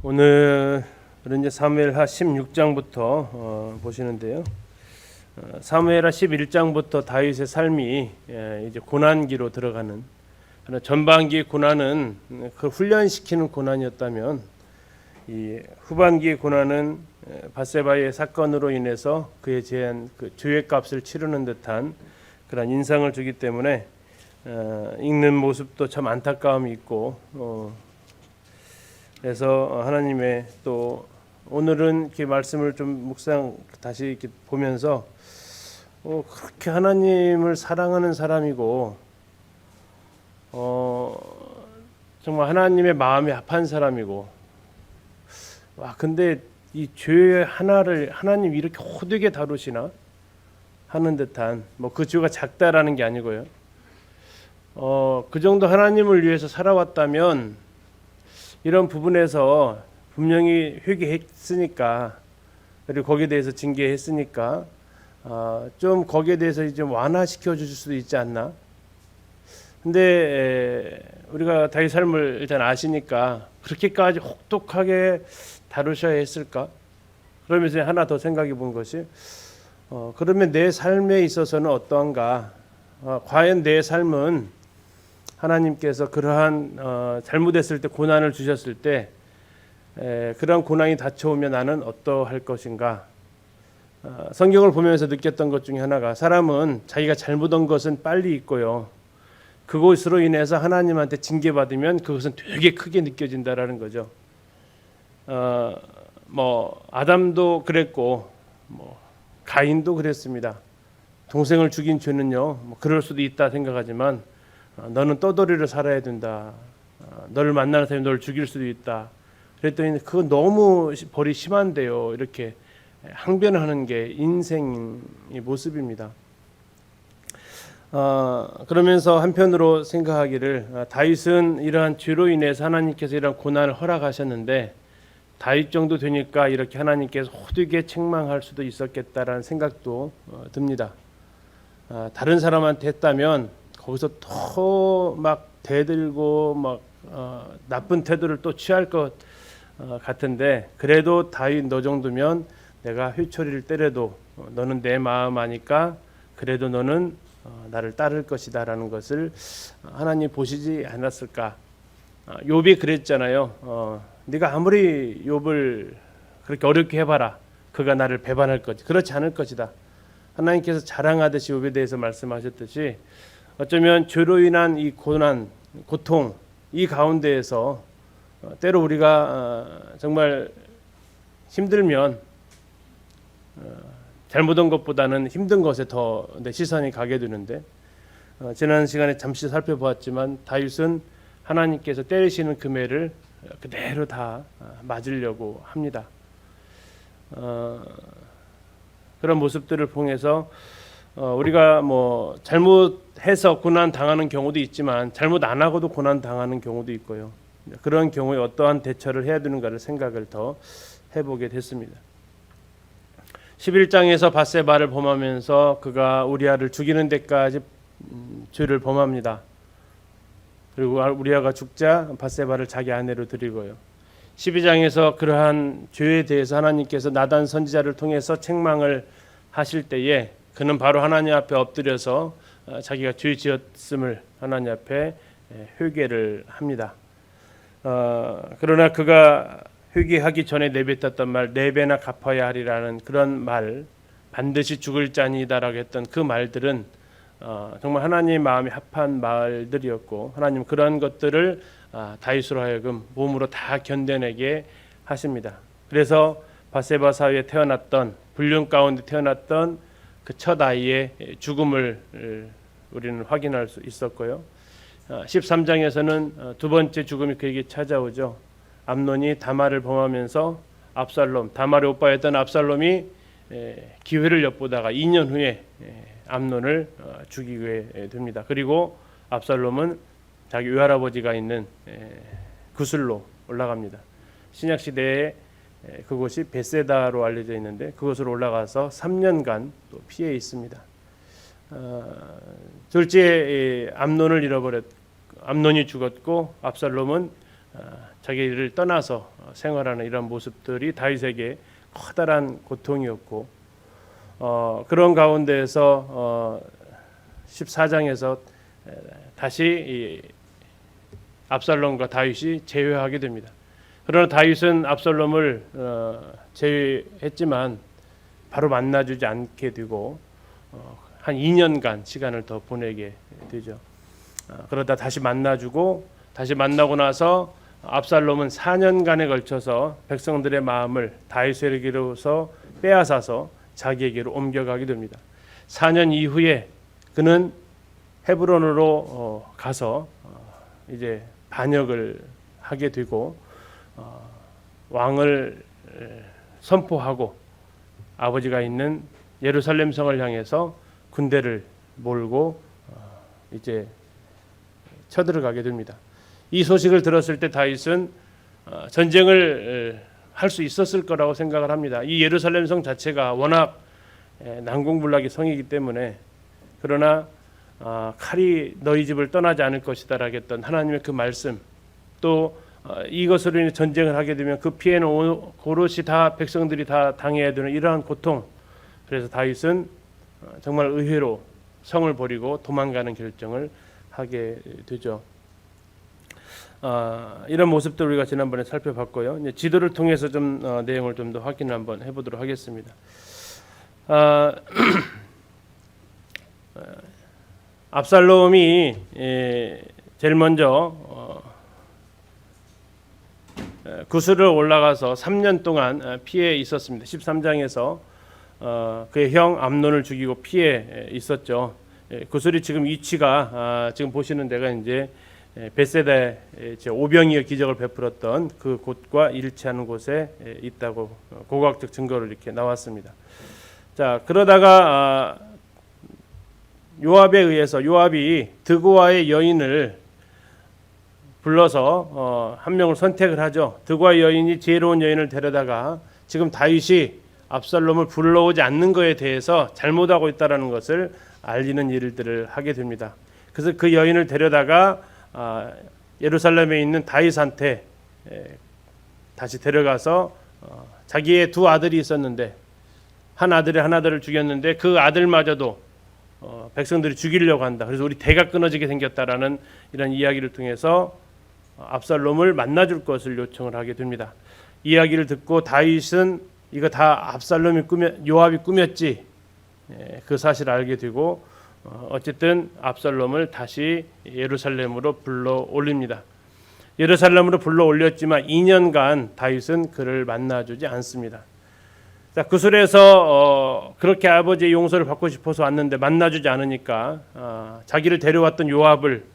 오늘은 이제 사무엘하 16장부터 보시는데요. 사무엘하 11장부터 다윗의 삶이 이제 고난기로 들어가는, 전반기 고난은 그 훈련시키는 고난이었다면 이 후반기 고난은 밧세바의 사건으로 인해서 그에 대한 그 죄값을 치르는 듯한 그런 인상을 주기 때문에 읽는 모습도 참 안타까움이 있고, 그래서 하나님의 또 오늘은 이렇게 말씀을 좀 묵상 다시 이렇게 보면서 그렇게 하나님을 사랑하는 사람이고 정말 하나님의 마음이 합한 사람이고, 와 근데 이 죄 하나를 하나님 이렇게 호되게 다루시나 하는 듯한, 뭐 그 죄가 작다라는 게 아니고요. 그 정도 하나님을 위해서 살아왔다면 이런 부분에서 분명히 회개했으니까, 그리고 거기에 대해서 징계했으니까 좀 거기에 대해서 좀 완화시켜 주실 수도 있지 않나. 근데 우리가 다윗 삶을 일단 아시니까 그렇게까지 혹독하게 다루셔야 했을까? 그러면서 하나 더 생각해 본 것이, 그러면 내 삶에 있어서는 어떠한가? 과연 내 삶은 하나님께서 그러한 잘못했을 때 고난을 주셨을 때 그러한 고난이 닥쳐오면 나는 어떠할 것인가? 성경을 보면서 느꼈던 것 중에 하나가, 사람은 자기가 잘못한 것은 빨리 잊고요, 그것으로 인해서 하나님한테 징계받으면 그것은 되게 크게 느껴진다라는 거죠. 뭐 아담도 그랬고, 뭐 가인도 그랬습니다. 동생을 죽인 죄는요, 뭐 그럴 수도 있다 생각하지만, 너는 떠돌이로 살아야 된다. 너를 만나는 사람이 너를 죽일 수도 있다. 그랬더니 그거 너무 벌이 심한데요. 이렇게 항변하는 게 인생의 모습입니다. 그러면서 한편으로 생각하기를, 다윗은 이러한 죄로 인해서 하나님께서 이러한 고난을 허락하셨는데 다윗 정도 되니까 이렇게 하나님께서 호되게 책망할 수도 있었겠다라는 생각도 듭니다. 다른 사람한테 했다면 거기서 더 막 대들고 막 나쁜 태도를 또 취할 것 같은데, 그래도 다윗 너 정도면 내가 회초리를 때려도 너는 내 마음 아니까 그래도 너는 나를 따를 것이다라는 것을 하나님 보시지 않았을까. 욥이 그랬잖아요. 네가 아무리 욥을 그렇게 어렵게 해봐라, 그가 나를 배반할 거지, 그렇지 않을 것이다. 하나님께서 자랑하듯이 욥에 대해서 말씀하셨듯이, 어쩌면 죄로 인한 이 고난, 고통, 이 가운데에서 때로 우리가 정말 힘들면 잘못한 것보다는 힘든 것에 더 내 시선이 가게 되는데, 지난 시간에 잠시 살펴보았지만 다윗은 하나님께서 때리시는 금해를 그대로 다 맞으려고 합니다. 그런 모습들을 통해서 우리가 뭐 잘못해서 고난 당하는 경우도 있지만 잘못 안 하고도 고난 당하는 경우도 있고요. 그런 경우에 어떠한 대처를 해야 되는가를 생각을 더 해보게 됐습니다. 11장에서 밧세바를 범하면서 그가 우리아를 죽이는 데까지 죄를 범합니다. 그리고 우리아가 죽자 밧세바를 자기 아내로 드리고요. 12장에서 그러한 죄에 대해서 하나님께서 나단 선지자를 통해서 책망을 하실 때에 그는 바로 하나님 앞에 엎드려서 자기가 죄 지었음을 하나님 앞에 회개를 합니다. 그러나 그가 회개하기 전에 내뱉었던 말, 네 배나 갚아야 하리라는 그런 말, 반드시 죽을 자니다라고 했던 그 말들은 정말 하나님의 마음이 합한 말들이었고, 하나님 그런 것들을 다윗으로 하여금 몸으로 다 견뎌내게 하십니다. 그래서 밧세바 사위에 태어났던, 불륜 가운데 태어났던 그 첫 아이의 죽음을 우리는 확인할 수 있었고요. 13장에서는 두 번째 죽음이 그에게 찾아오죠. 암논이 다말을 범하면서 다말의 오빠였던 압살롬이 기회를 엿보다가 2년 후에 암논을 죽이게 됩니다. 그리고 압살롬은 자기 외할아버지가 있는 구슬로 올라갑니다. 신약 시대에 그곳이 베세다로 알려져 있는데 그곳으로 올라가서 3년간 또 피해 있습니다. 둘째 암논을 잃어버렸. 암논이 죽었고 압살롬은 자기를 떠나서 생활하는 이런 모습들이 다윗에게 커다란 고통이었고, 그런 가운데에서 14장에서 다시 이 압살롬과 다윗이 재회하게 됩니다. 그러나 다윗은 압살롬을 제외했지만 바로 만나주지 않게 되고 한 2년간 시간을 더 보내게 되죠. 그러다 다시 만나주고, 다시 만나고 나서 압살롬은 4년간에 걸쳐서 백성들의 마음을 다윗에게로서 빼앗아서 자기에게로 옮겨가게 됩니다. 4년 이후에 그는 헤브론으로 가서 이제 반역을 하게 되고 왕을 선포하고 아버지가 있는 예루살렘 성을 향해서 군대를 몰고 이제 쳐들어가게 됩니다. 이 소식을 들었을 때 다윗은 전쟁을 할 수 있었을 거라고 생각을 합니다. 이 예루살렘 성 자체가 워낙 난공불락의 성이기 때문에, 그러나 칼이 너희 집을 떠나지 않을 것이다라고 했던 하나님의 그 말씀, 또 이것으로 인해 전쟁을 하게 되면 그 피해는 오롯이 다 백성들이 다 당해야 되는 이러한 고통, 그래서 다윗은 정말 의외로 성을 버리고 도망가는 결정을 하게 되죠. 이런 모습들 우리가 지난번에 살펴봤고요. 이제 지도를 통해서 좀 내용을 좀 더 확인을 한번 해보도록 하겠습니다. 압살롬이 제일 먼저 구스를 올라가서 3년 동안 피해 있었습니다. 13장에서 그의 형 암논을 죽이고 피해 있었죠. 구슬이 지금 위치가 지금 보시는 데가 이제 벳세다의 오병이어 기적을 베풀었던 그 곳과 일치하는 곳에 있다고 고고학적 증거로 이렇게 나왔습니다. 자, 그러다가 요압에 의해서 요압이 드고아의 여인을 불러서 한 명을 선택을 하죠. 드고아 여인이 지혜로운 여인을 데려다가 지금 다윗이 압살롬을 불러오지 않는 것에 대해서 잘못하고 있다는 것을 알리는 일들을 하게 됩니다. 그래서 그 여인을 데려다가 예루살렘에 있는 다윗한테 다시 데려가서 자기의 두 아들이 있었는데 한 아들을 죽였는데 그 아들마저도 백성들이 죽이려고 한다. 그래서 우리 대가 끊어지게 생겼다라는 이런 이야기를 통해서 압살롬을 만나줄 것을 요청을 하게 됩니다. 이야기를 듣고 다윗은 이거 다 압살롬이 요압이 꾸몄지, 그 사실을 알게 되고 어쨌든 압살롬을 다시 예루살렘으로 불러 올립니다. 예루살렘으로 불러 올렸지만 2년간 다윗은 그를 만나주지 않습니다. 자, 구슬에서 그렇게 아버지의 용서를 받고 싶어서 왔는데 만나주지 않으니까 자기를 데려왔던 요압을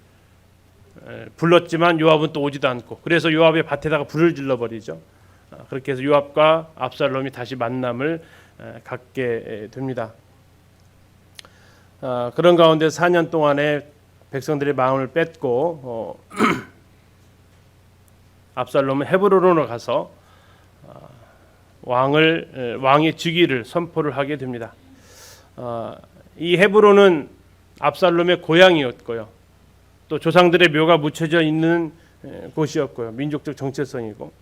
불렀지만 요압은 또 오지도 않고, 그래서 요압의 밭에다가 불을 질러버리죠. 그렇게 해서 요압과 압살롬이 다시 만남을 갖게 됩니다. 그런 가운데 4년 동안에 백성들의 마음을 뺏고 압살롬은 헤브론으로 가서 왕의 즉위를 선포를 하게 됩니다. 이 헤브론은 압살롬의 고향이었고요, 또 조상들의 묘가 묻혀져 있는 곳이었고요, 민족적 정체성이고,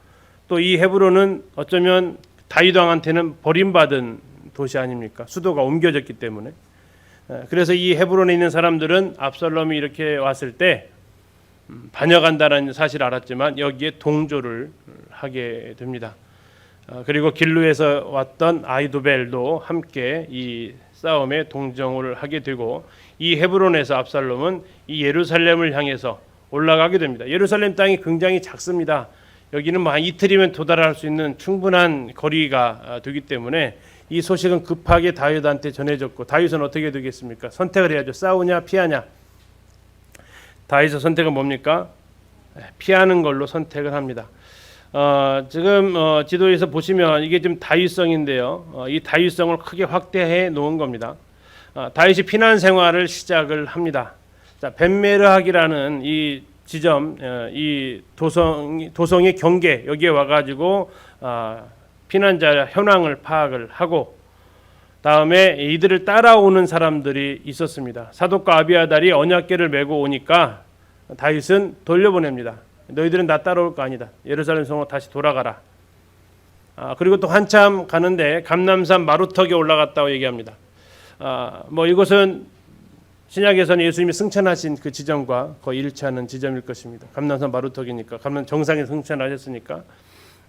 또 이 헤브론은 어쩌면 다윗 왕한테는 버림받은 도시 아닙니까? 수도가 옮겨졌기 때문에. 그래서 이 헤브론에 있는 사람들은 압살롬이 이렇게 왔을 때 반역한다는 사실을 알았지만 여기에 동조를 하게 됩니다. 그리고 길루에서 왔던 아히도벨도 함께 이 싸움에 동정을 하게 되고, 이 헤브론에서 압살롬은 이 예루살렘을 향해서 올라가게 됩니다. 예루살렘 땅이 굉장히 작습니다. 여기는 뭐 한 이틀이면 도달할 수 있는 충분한 거리가 되기 때문에 이 소식은 급하게 다윗한테 전해졌고, 다윗은 어떻게 되겠습니까? 선택을 해야죠. 싸우냐 피하냐. 다윗의 선택은 뭡니까? 피하는 걸로 선택을 합니다. 지금 지도에서 보시면 이게 지금 다윗성인데요. 이 다윗성을 크게 확대해 놓은 겁니다. 다윗이 피난 생활을 시작을 합니다. 자, 벳메르학이라는 이 지점, 이 도성의 경계, 여기에 와가지고 피난자 현황을 파악을 하고, 다음에 이들을 따라오는 사람들이 있었습니다. 사독과 아비아달이 언약궤를 메고 오니까 다윗은 돌려보냅니다. 너희들은 나 따라올 거 아니다. 예루살렘 성으로 다시 돌아가라. 그리고 또 한참 가는데 감람산 마루턱에 올라갔다고 얘기합니다. 뭐 이곳은 신약에서는 예수님이 승천하신 그 지점과 거의 일치하는 지점일 것입니다. 감람산 마루턱이니까, 감람 정상에 승천하셨으니까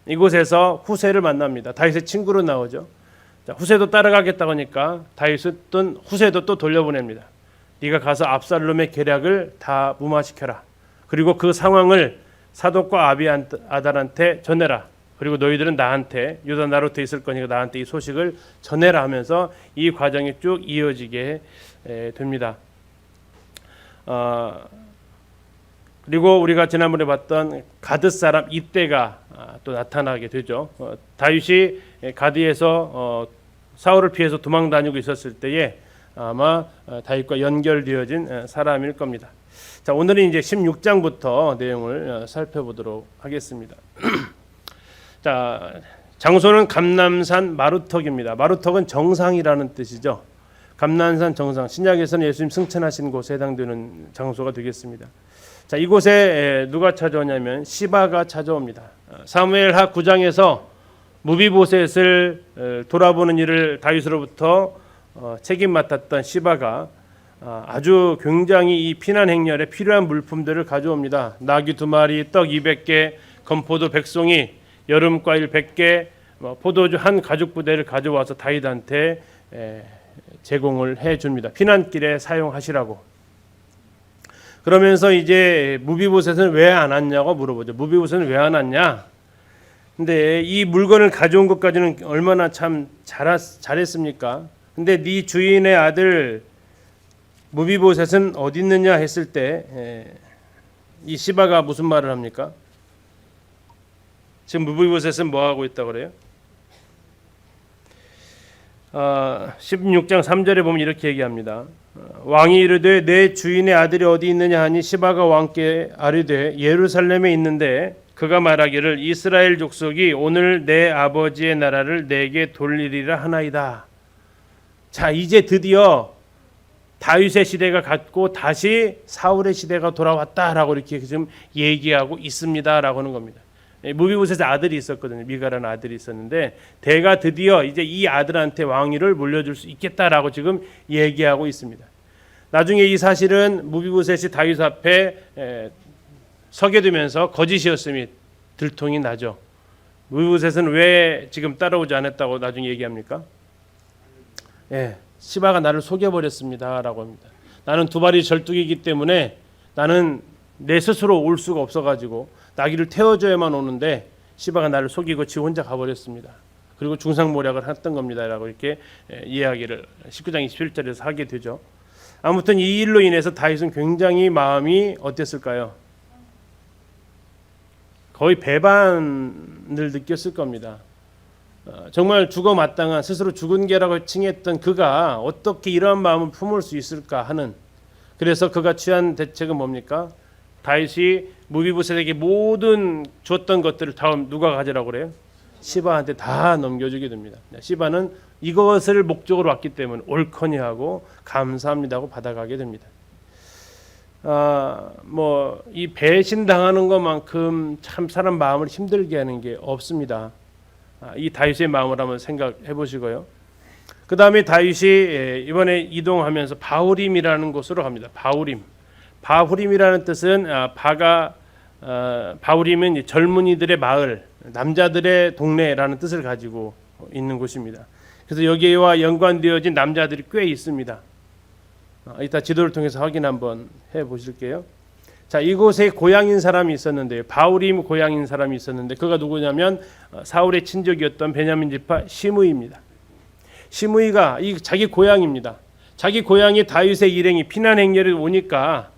이곳에서 후세를 만납니다. 다윗의 친구로 나오죠. 자, 후세도 따라가겠다고 하니까 다윗은 후세도 또 돌려보냅니다. 네가 가서 압살롬의 계략을 다 무마시켜라. 그리고 그 상황을 사독과 아비아달한테 전해라. 그리고 너희들은 나한테 유다 나루터에 있을 거니까 나한테 이 소식을 전해라 하면서 이 과정이 쭉 이어지게 됩니다. 그리고 우리가 지난번에 봤던 가드 사람 이때가 또 나타나게 되죠. 다윗이 가드에서 사울을 피해서 도망 다니고 있었을 때에 아마 다윗과 연결되어진 사람일 겁니다. 자, 오늘은 이제 16장부터 내용을 살펴보도록 하겠습니다. 자, 장소는 감람산 마루턱입니다. 마루턱은 정상이라는 뜻이죠. 감람산 정상, 신약에서는 예수님 승천하신 곳에 해당되는 장소가 되겠습니다. 자, 이곳에 누가 찾아오냐면 시바가 찾아옵니다. 사무엘하 9장에서 무비보셋을 돌아보는 일을 다윗으로부터 책임 맡았던 시바가 아주 굉장히 이 피난 행렬에 필요한 물품들을 가져옵니다. 나귀 2마리, 떡 200개, 건포도 100송이, 여름 과일 100개, 포도주 한 가죽 부대를 가져와서 다윗한테 제공을 해줍니다. 피난길에 사용하시라고. 그러면서 이제 무비보셋은 왜 안 왔냐고 물어보죠. 무비보셋은 왜 안 왔냐? 근데 이 물건을 가져온 것까지는 얼마나 참 잘했습니까? 근데 네 주인의 아들 무비보셋은 어디 있느냐 했을 때 이 시바가 무슨 말을 합니까? 지금 무비보셋은 뭐 하고 있다고 그래요? 16장 3절에 보면 이렇게 얘기합니다. 왕이 이르되 내 주인의 아들이 어디 있느냐 하니 시바가 왕께 아뢰되 예루살렘에 있는데 그가 말하기를 이스라엘 족속이 오늘 내 아버지의 나라를 내게 돌리리라 하나이다. 자, 이제 드디어 다윗의 시대가 갔고 다시 사울의 시대가 돌아왔다라고 이렇게 지금 얘기하고 있습니다라고 하는 겁니다. 무비보셋의 아들이 있었거든요. 미가라는 아들이 있었는데 대가 드디어 이제 이 아들한테 왕위를 물려줄 수 있겠다라고 지금 얘기하고 있습니다. 나중에 이 사실은 무비보셋이 다윗 앞에 서게 되면서 거짓이었음이 들통이 나죠. 무비보셋은 왜 지금 따라오지 않았다고 나중에 얘기합니까? 시바가 나를 속여버렸습니다라고 합니다. 나는 2마리 절뚝이기 때문에 나는 내 스스로 올 수가 없어가지고 나귀를 태워줘야만 오는데 시바가 나를 속이고 지 혼자 가버렸습니다. 그리고 중상모략을 했던 겁니다라고 이렇게 이야기를 19장 21절에서 하게 되죠. 아무튼 이 일로 인해서 다윗은 굉장히 마음이 어땠을까요? 거의 배반을 느꼈을 겁니다. 정말 죽어 마땅한 스스로 죽은 개라고 칭했던 그가 어떻게 이러한 마음을 품을 수 있을까 하는, 그래서 그가 취한 대책은 뭡니까? 다윗이 무비보셋에게 모든 줬던 것들을 다음 누가 가지라고 그래요? 시바한테 다 넘겨주게 됩니다. 시바는 이것을 목적으로 왔기 때문에 옳거니 하고 감사합니다 하고 받아가게 됩니다. 뭐 이 배신당하는 것만큼 참 사람 마음을 힘들게 하는 게 없습니다. 이 다윗의 마음을 한번 생각해 보시고요. 그 다음에 다윗이 이번에 이동하면서 바후림이라는 곳으로 갑니다. 바후림이라는 뜻은 바후림은 젊은이들의 마을, 남자들의 동네라는 뜻을 가지고 있는 곳입니다. 그래서 여기와 연관되어진 남자들이 꽤 있습니다. 이따 지도를 통해서 확인 한번 해보실게요. 자, 이곳에 고향인 사람이 있었는데요. 바후림 고향인 사람이 있었는데 그가 누구냐면 사울의 친족이었던 베냐민 지파 시므이입니다. 시므이가 자기 고향입니다. 자기 고향이 다윗의 일행이 피난 행렬에 오니까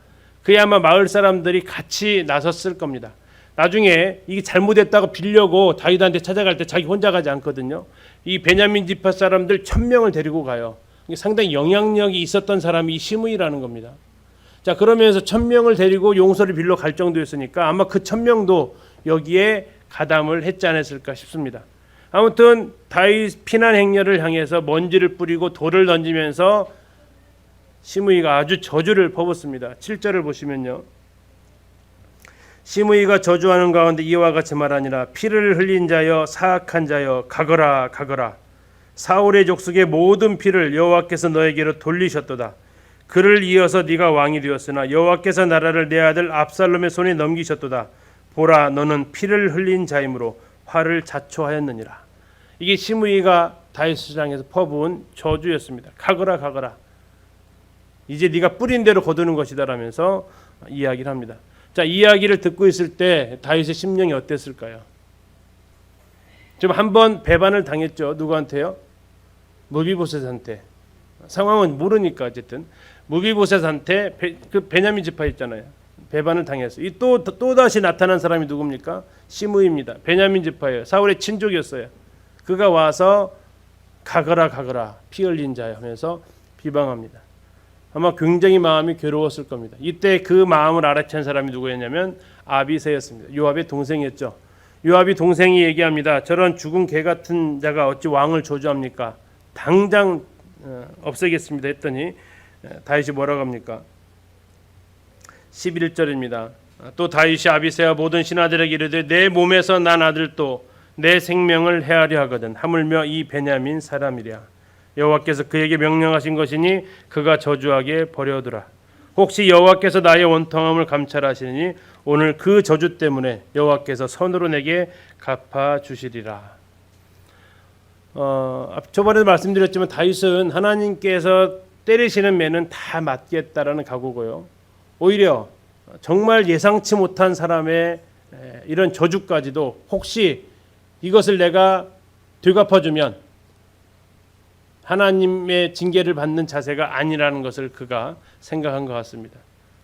그야 아마 마을 사람들이 같이 나섰을 겁니다. 나중에 이게 잘못했다고 빌려고 다윗한테 찾아갈 때 자기 혼자 가지 않거든요. 이 베냐민 지파 사람들 1000명을 데리고 가요. 상당히 영향력이 있었던 사람이 이 시므이라는 겁니다. 자, 그러면서 1000명을 데리고 용서를 빌려 갈 정도였으니까 아마 그 1000명도 여기에 가담을 했지 않았을까 싶습니다. 아무튼 다윗 피난 행렬을 향해서 먼지를 뿌리고 돌을 던지면서 시므이가 아주 저주를 퍼붓습니다. 7절을 보시면요. 시므이가 저주하는 가운데 이와 같이 말하니라. 피를 흘린 자여 사악한 자여 가거라 가거라. 사울의 족속의 모든 피를 여호와께서 너에게로 돌리셨도다. 그를 이어서 네가 왕이 되었으나 여호와께서 나라를 내 아들 압살롬의 손에 넘기셨도다. 보라, 너는 피를 흘린 자이므로 화를 자초하였느니라. 이게 시므이가 다윗을 향해서 퍼부은 저주였습니다. 가거라 가거라. 이제 네가 뿌린 대로 거두는 것이다라면서 이야기를 합니다. 자, 이 이야기를 듣고 있을 때 다윗의 심령이 어땠을까요? 좀 한번 배반을 당했죠. 누구한테요? 무비보셋한테. 상황은 모르니까 어쨌든 무비보셋한테 그 베냐민 지파 있잖아요. 배반을 당했어요. 이 또 다시 나타난 사람이 누굽니까? 시므이입니다. 베냐민 지파예요. 사울의 친족이었어요. 그가 와서 가거라 가거라 피 흘린 자여 하면서 비방합니다. 아마 굉장히 마음이 괴로웠을 겁니다. 이때 그 마음을 알아챈 사람이 누구였냐면 아비새였습니다. 요압의 동생이었죠. 요압이 동생이 얘기합니다. 저런 죽은 개 같은 자가 어찌 왕을 저주합니까? 당장 없애겠습니다 했더니 다윗이 뭐라고 합니까? 11절입니다. 또 다윗이 아비새와 모든 신하들에게 이르되 내 몸에서 난 아들도 내 생명을 해하려 하거든 하물며 이 베냐민 사람이랴. 여호와께서 그에게 명령하신 것이니 그가 저주하게 버려두라. 혹시 여호와께서 나의 원통함을 감찰하시니 오늘 그 저주 때문에 여호와께서 선으로 내게 갚아주시리라. 저번에도 말씀드렸지만 다윗은 하나님께서 때리시는 매는 다 맞겠다라는 각오고요. 오히려 정말 예상치 못한 사람의 이런 저주까지도 혹시 이것을 내가 되갚아주면 하나님의 징계를 받는 자세가 아니라는 것을 그가 생각한 것 같습니다.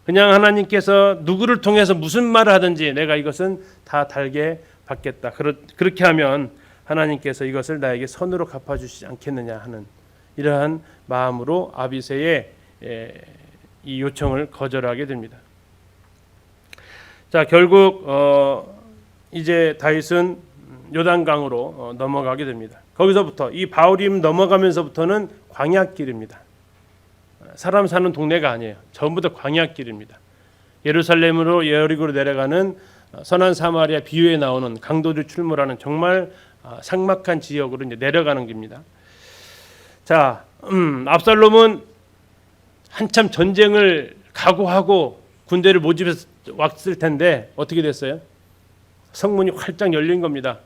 그냥 하나님께서 누구를 통해서 무슨 말을 하든지 내가 이것은 다 달게 받겠다. 그렇게 하면 하나님께서 이것을 나에게 선으로 갚아주시지 않겠느냐 하는 이러한 마음으로 아비새의 이 요청을 거절하게 됩니다. 자, 결국 이제 다윗은 요단강으로 넘어가게 됩니다. 거기서부터 이 바울임 넘어가면서부터는 광야길입니다. 사람 사는 동네가 아니에요. 전부 다 광야길입니다. 예루살렘으로 여리고로 내려가는 선한 사마리아 비유에 나오는 강도들 출몰하는 정말 삭막한 지역으로 이제 내려가는 길입니다. 자, 압살롬은 한참 전쟁을 각오하고 군대를 모집해서 왔을 텐데 어떻게 됐어요? 성문이 활짝 열린 겁니다.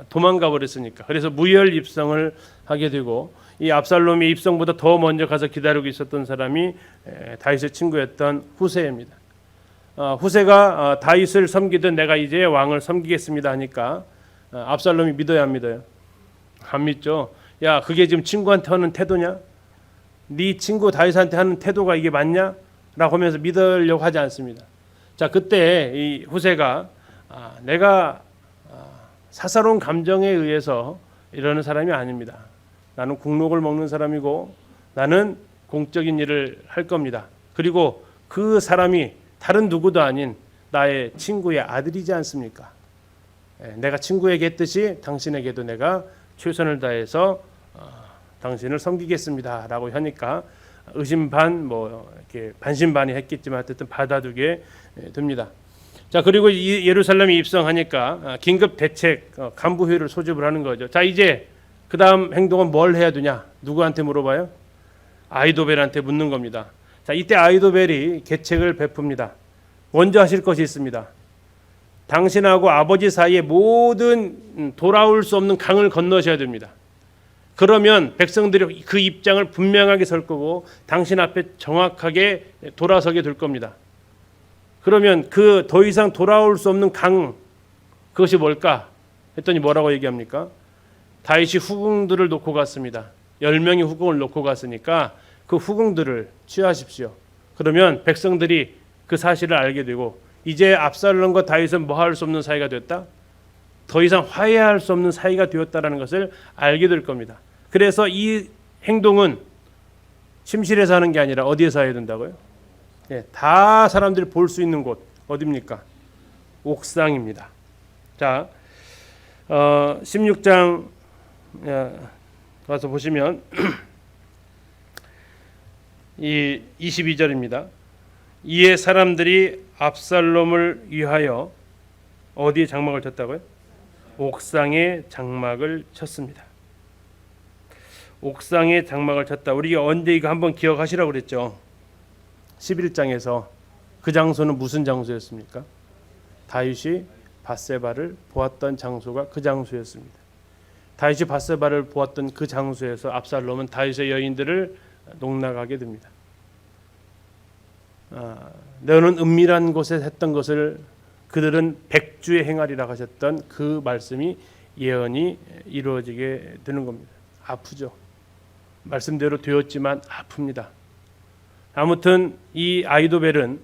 도망가 버렸으니까. 그래서 무혈 입성을 하게 되고 이 압살롬이 입성보다 더 먼저 가서 기다리고 있었던 사람이 다윗의 친구였던 후세입니다. 후세가 다윗을 섬기던 내가 이제 왕을 섬기겠습니다 하니까 압살롬이 믿어야 안 믿어요? 안 믿죠. 야, 그게 지금 친구한테 하는 태도냐? 네 친구 다윗한테 하는 태도가 이게 맞냐? 라고 하면서 믿으려고 하지 않습니다. 자, 그때 이 후세가 내가 사사로운 감정에 의해서 이러는 사람이 아닙니다. 나는 국록을 먹는 사람이고 나는 공적인 일을 할 겁니다. 그리고 그 사람이 다른 누구도 아닌 나의 친구의 아들이지 않습니까? 내가 친구에게 했듯이 당신에게도 내가 최선을 다해서 당신을 섬기겠습니다 라고 하니까 의심 반 이렇게 반신반의 했겠지만 어쨌든 받아두게 됩니다. 자, 그리고 예루살렘에 입성하니까 긴급 대책 간부회의를 소집을 하는 거죠. 자, 이제 그 다음 행동은 뭘 해야 되냐? 누구한테 물어봐요? 아히도벨한테 묻는 겁니다. 자, 이때 아히도벨이 계책을 베풉니다. 먼저 하실 것이 있습니다. 당신하고 아버지 사이에 모든 돌아올 수 없는 강을 건너셔야 됩니다. 그러면 백성들이 그 입장을 분명하게 설 거고 당신 앞에 정확하게 돌아서게 될 겁니다. 그러면 그 더 이상 돌아올 수 없는 강, 그것이 뭘까? 했더니 뭐라고 얘기합니까? 다윗이 후궁들을 놓고 갔습니다. 10명의 후궁을 놓고 갔으니까 그 후궁들을 취하십시오. 그러면 백성들이 그 사실을 알게 되고 이제 압살롬과 다윗은 뭐 할 수 없는 사이가 됐다? 더 이상 화해할 수 없는 사이가 되었다라는 것을 알게 될 겁니다. 그래서 이 행동은 침실에서 하는 게 아니라 어디에서 해야 된다고요? 다 사람들이 볼 수 있는 곳 어디입니까? 옥상입니다. 자, 16장 와서 보시면 이 22절입니다. 이에 사람들이 압살롬을 위하여 어디에 장막을 쳤다고요? 옥상에 장막을 쳤습니다. 옥상에 장막을 쳤다. 우리가 언제 이거 한번 기억하시라고 그랬죠. 11장에서 그 장소는 무슨 장소였습니까? 다윗이 밧세바를 보았던 장소가 그 장소였습니다. 다윗이 밧세바를 보았던 그 장소에서 압살롬은 다윗의 여인들을 농락하게 됩니다. 너는 은밀한 곳에 했던 것을 그들은 백주에 행하리라 하셨던 그 말씀이 예언이 이루어지게 되는 겁니다. 아프죠. 말씀대로 되었지만 아픕니다. 아무튼 이 아이도벨은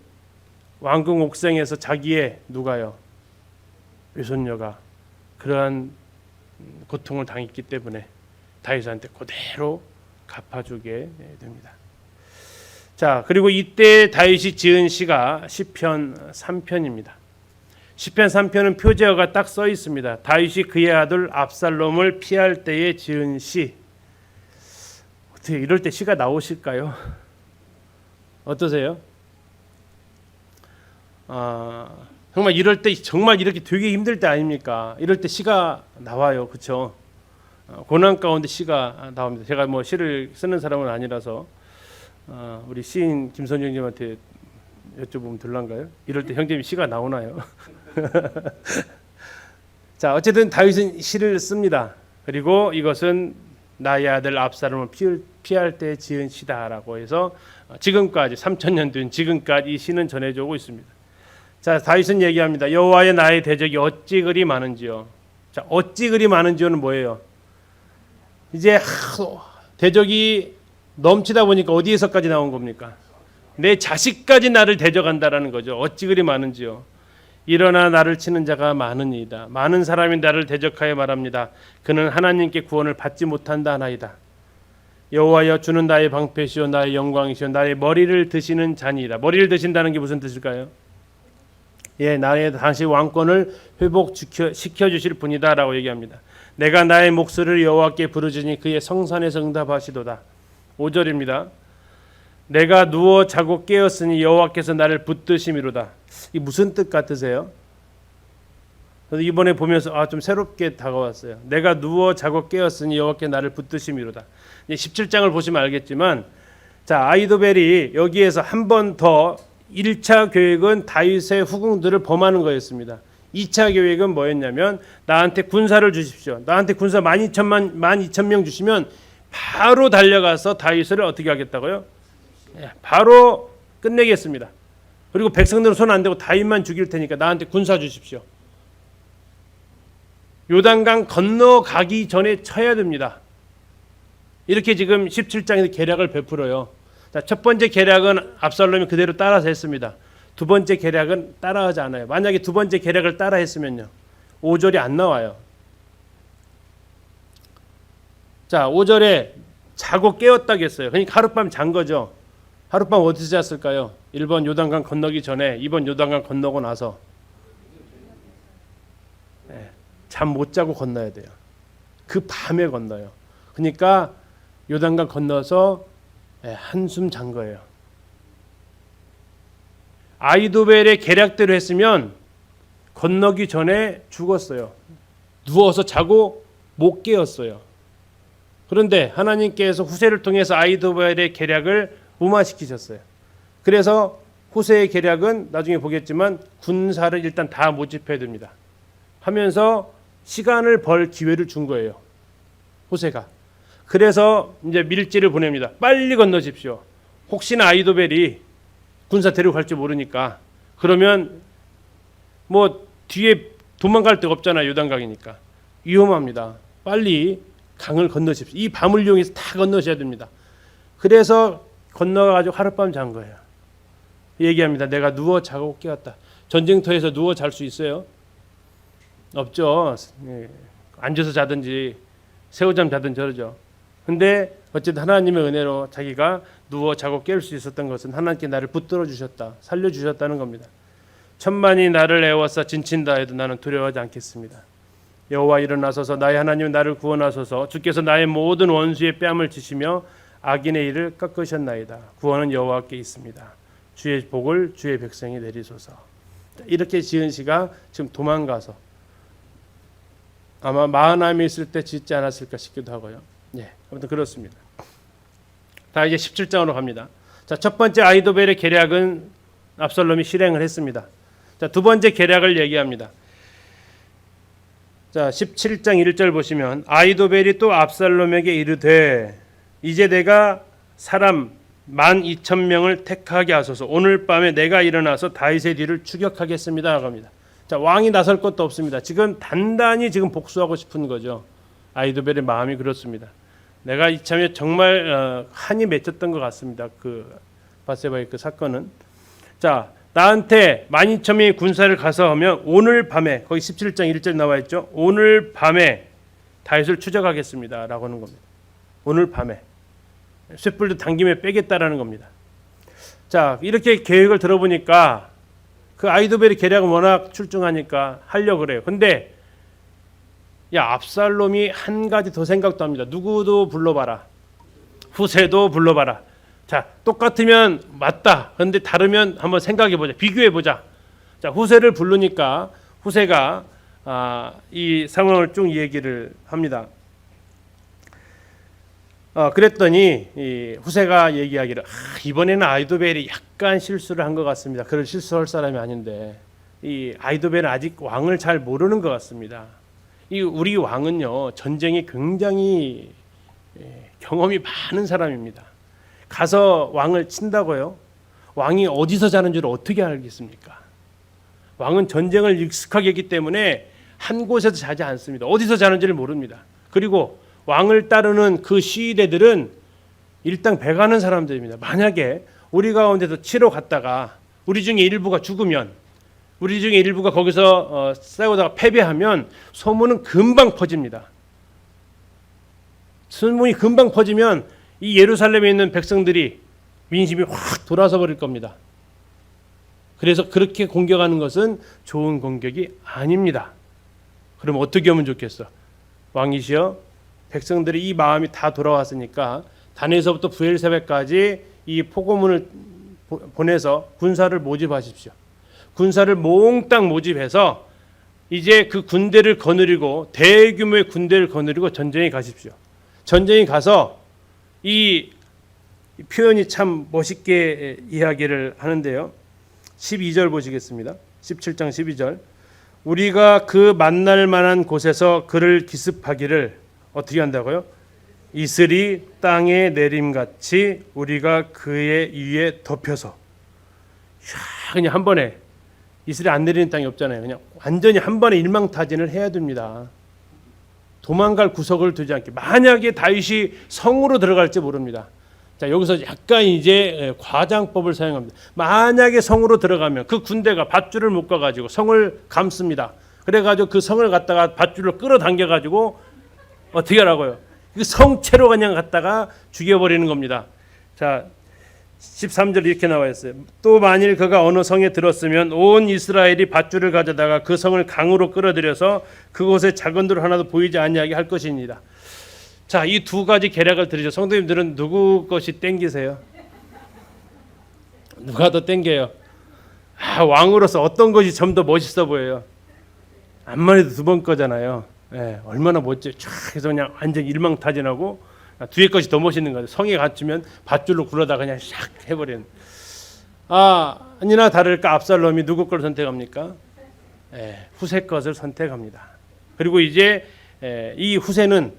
왕궁 옥상에서 자기의 누가요? 외손녀가 그러한 고통을 당했기 때문에 다윗한테 그대로 갚아주게 됩니다. 자, 그리고 이때 다윗이 지은 시가 시편 3편입니다. 시편 3편은 표제어가 딱 써 있습니다. 다윗이 그의 아들 압살롬을 피할 때에 지은 시. 어떻게 이럴 때 시가 나오실까요? 어떠세요? 정말 이럴 때 정말 이렇게 되게 힘들 때 아닙니까? 이럴 때 시가 나와요, 그렇죠? 고난 가운데 시가 나옵니다. 제가 뭐 시를 쓰는 사람은 아니라서 우리 시인 김선영님한테 여쭤보면 될란가요? 이럴 때 형님이 시가 나오나요? 자, 어쨌든 다윗은 시를 씁니다. 그리고 이것은 나의 아들 압살롬을 피할 때 지은 시다라고 해서 지금까지 3000년 된 지금까지 이 시는 전해져 오고 있습니다. 자, 다윗은 얘기합니다. 여호와의 나의 대적이 어찌 그리 많은지요. 자, 어찌 그리 많은지요는 뭐예요? 이제 대적이 넘치다 보니까 어디에서까지 나온 겁니까? 내 자식까지 나를 대적한다라는 거죠. 어찌 그리 많은지요. 일어나 나를 치는 자가 많으니이다. 많은 사람이 나를 대적하여 말합니다. 그는 하나님께 구원을 받지 못한다 하나이다. 여호와여, 주는 나의 방패시오 나의 영광이시오 나의 머리를 드시는 자니이다. 머리를 드신다는 게 무슨 뜻일까요? 예, 나의 다시 왕권을 회복시켜 주실 분이다라고 얘기합니다. 내가 나의 목소리를 여호와께 부르짖으니 그의 성산에서 응답하시도다. 5절입니다. 내가 누워 자고 깨었으니 여호와께서 나를 붙드심이로다. 이 무슨 뜻 같으세요? 그래서 이번에 보면서 좀 새롭게 다가왔어요. 내가 누워 자고 깨었으니 여호와께 나를 붙드심이로다. 17장을 보시면 알겠지만, 자, 아이도벨이 여기에서 한 번 더 1차 계획은 다윗의 후궁들을 범하는 거였습니다. 2차 계획은 뭐였냐면 나한테 군사를 주십시오. 나한테 군사 12,000명 주시면 바로 달려가서 다윗을 어떻게 하겠다고요? 바로 끝내겠습니다. 그리고 백성들은 손 안 대고 다윗만 죽일 테니까 나한테 군사 주십시오. 요단강 건너가기 전에 쳐야 됩니다. 이렇게 지금 17장에서 계략을 베풀어요. 자, 첫 번째 계략은 압살롬이 그대로 따라서 했습니다. 두 번째 계략은 따라하지 않아요. 만약에 두 번째 계략을 따라 했으면요, 5절이 안 나와요. 자, 5절에 자고 깨었다고 했어요. 그러니까 하룻밤 잔 거죠. 하룻밤 어디서 잤을까요? 1번 요단강 건너기 전에, 2번 요단강 건너고 나서. 잠 못 자고 건너야 돼요. 그 밤에 건너요. 그러니까 요단강 건너서 한숨 잔 거예요. 아이도벨의 계략대로 했으면 건너기 전에 죽었어요. 누워서 자고 못 깨었어요. 그런데 하나님께서 후세를 통해서 아이도벨의 계략을 무마시키셨어요. 그래서 후세의 계략은 나중에 보겠지만 군사를 일단 다 모집해야 됩니다. 하면서 시간을 벌 기회를 준 거예요. 후세가. 그래서 이제 밀지를 보냅니다. 빨리 건너십시오. 혹시나 아이도벨이 군사 데려갈지 모르니까. 그러면 뭐 뒤에 도망갈 데가 없잖아요. 요단강이니까. 위험합니다. 빨리 강을 건너십시오. 이 밤을 이용해서 다 건너셔야 됩니다. 그래서 건너가지고 하룻밤 잔 거예요. 얘기합니다. 내가 누워 자고 깨었다. 전쟁터에서 누워 잘 수 있어요? 없죠. 앉아서 자든지 새우잠 자든지 저러죠. 근데 어쨌든 하나님의 은혜로 자기가 누워 자고 깰 수 있었던 것은 하나님께 나를 붙들어 주셨다. 살려 주셨다는 겁니다. 천만이 나를 애워싸 진친다 해도 나는 두려워하지 않겠습니다. 여호와 일어나소서, 나의 하나님 나를 구원하소서. 주께서 나의 모든 원수의 뺨을 치시며 악인의 일을 깎으셨나이다. 구원은 여호와께 있습니다. 주의 복을 주의 백성이 내리소서. 이렇게 지은 시가 지금 도망가서 아마 마하나임에 있을 때 짓지 않았을까 싶기도 하고요. 예, 아무튼 그렇습니다. 다 이제 17장으로 갑니다. 자, 첫 번째 아히도벨의 계략은 압살롬이 실행을 했습니다. 자, 두 번째 계략을 얘기합니다. 자, 17장 1절 보시면 아히도벨이 또 압살롬에게 이르되 이제 내가 사람 12,000명을 택하게 하소서. 오늘 밤에 내가 일어나서 다윗의 뒤를 추격하겠습니다. 라고 합니다. 자, 왕이 나설 것도 없습니다. 지금 단단히 지금 복수하고 싶은 거죠. 아히도벨의 마음이 그렇습니다. 내가 이참에 정말 한이 맺혔던 것 같습니다. 그 바세바의 그 사건은. 자, 나한테 12,000명의 군사를 가서 하면 오늘 밤에, 거기 17장 1절 나와 있죠. 오늘 밤에 다윗을 추적하겠습니다. 라고 하는 겁니다. 오늘 밤에. 쇳불도 당김에 빼겠다라는 겁니다. 자, 이렇게 계획을 들어보니까 그 아히도벨의 계략은 워낙 출중하니까 하려고 그래요. 근데 야, 압살롬이 한 가지 더 생각도 합니다. 누구도 불러봐라. 후세도 불러봐라. 자, 똑같으면 맞다. 그런데 다르면 한번 생각해보자. 비교해보자. 자, 후세를 부르니까 후세가 이 상황을 쭉 얘기를 합니다. 그랬더니 이 후세가 얘기하기를 이번에는 아히도벨이 약간 실수를 한 것 같습니다. 그럴 실수할 사람이 아닌데 이 아히도벨은 아직 왕을 잘 모르는 것 같습니다. 이 우리 왕은요 전쟁이 굉장히 경험이 많은 사람입니다. 가서 왕을 친다고요? 왕이 어디서 자는 줄 어떻게 알겠습니까? 왕은 전쟁을 익숙하게 했기 때문에 한 곳에서 자지 않습니다. 어디서 자는지를 모릅니다. 그리고 왕을 따르는 그 시위대들은 일당 배가는 사람들입니다. 만약에 우리 가운데서 치러 갔다가 우리 중에 일부가 죽으면, 우리 중에 일부가 거기서 싸우다가 패배하면 소문은 금방 퍼집니다. 소문이 금방 퍼지면 이 예루살렘에 있는 백성들이 민심이 확 돌아서 버릴 겁니다. 그래서 그렇게 공격하는 것은 좋은 공격이 아닙니다. 그럼 어떻게 하면 좋겠어? 왕이시여, 백성들이 이 마음이 다 돌아왔으니까 단에서부터 브엘세바까지 이 포고문을 보내서 군사를 모집하십시오. 군사를 몽땅 모집해서 이제 그 군대를 거느리고 대규모의 군대를 거느리고 전쟁에 가십시오. 전쟁에 가서 이 표현이 참 멋있게 이야기를 하는데요. 12절 보시겠습니다. 17장 12절. 우리가 그 만날 만한 곳에서 그를 기습하기를 어떻게 한다고요? 이슬이 땅에 내림같이 우리가 그의 위에 덮여서 그냥 한 번에 이슬이 안 내리는 땅이 없잖아요. 그냥 완전히 한 번에 일망타진을 해야 됩니다. 도망갈 구석을 두지 않게. 만약에 다윗이 성으로 들어갈지 모릅니다. 자, 여기서 약간 이제 과장법을 사용합니다. 만약에 성으로 들어가면 그 군대가 밧줄을 묶어가지고 성을 감습니다. 그래가지고 그 성을 갖다가 밧줄로 끌어당겨가지고 어떻게 하라고요? 성체로 그냥 갖다가 죽여버리는 겁니다. 자, 13절 이렇게 나와 있어요. 또 만일 그가 어느 성에 들었으면 온 이스라엘이 밧줄을 가져다가 그 성을 강으로 끌어들여서 그곳에 작은 돌 하나도 보이지 아니하게 할 것입니다. 자, 이 두 가지 계략을 들으죠. 성도님들은 누구 것이 땡기세요? 누가 더 땡겨요? 왕으로서 어떤 것이 좀 더 멋있어 보여요? 암만 해도 두 번 거잖아요. 얼마나 멋져요. 촥 해서 그냥 완전 일망타진하고 뒤에 것이 더 멋있는 거예요. 성에 갇히면 밧줄로 굴러다 그냥 샥 해버리는. 아니나 다를까 압살롬이 누구 걸 선택합니까? 후세 것을 선택합니다. 그리고 이제 이 후세는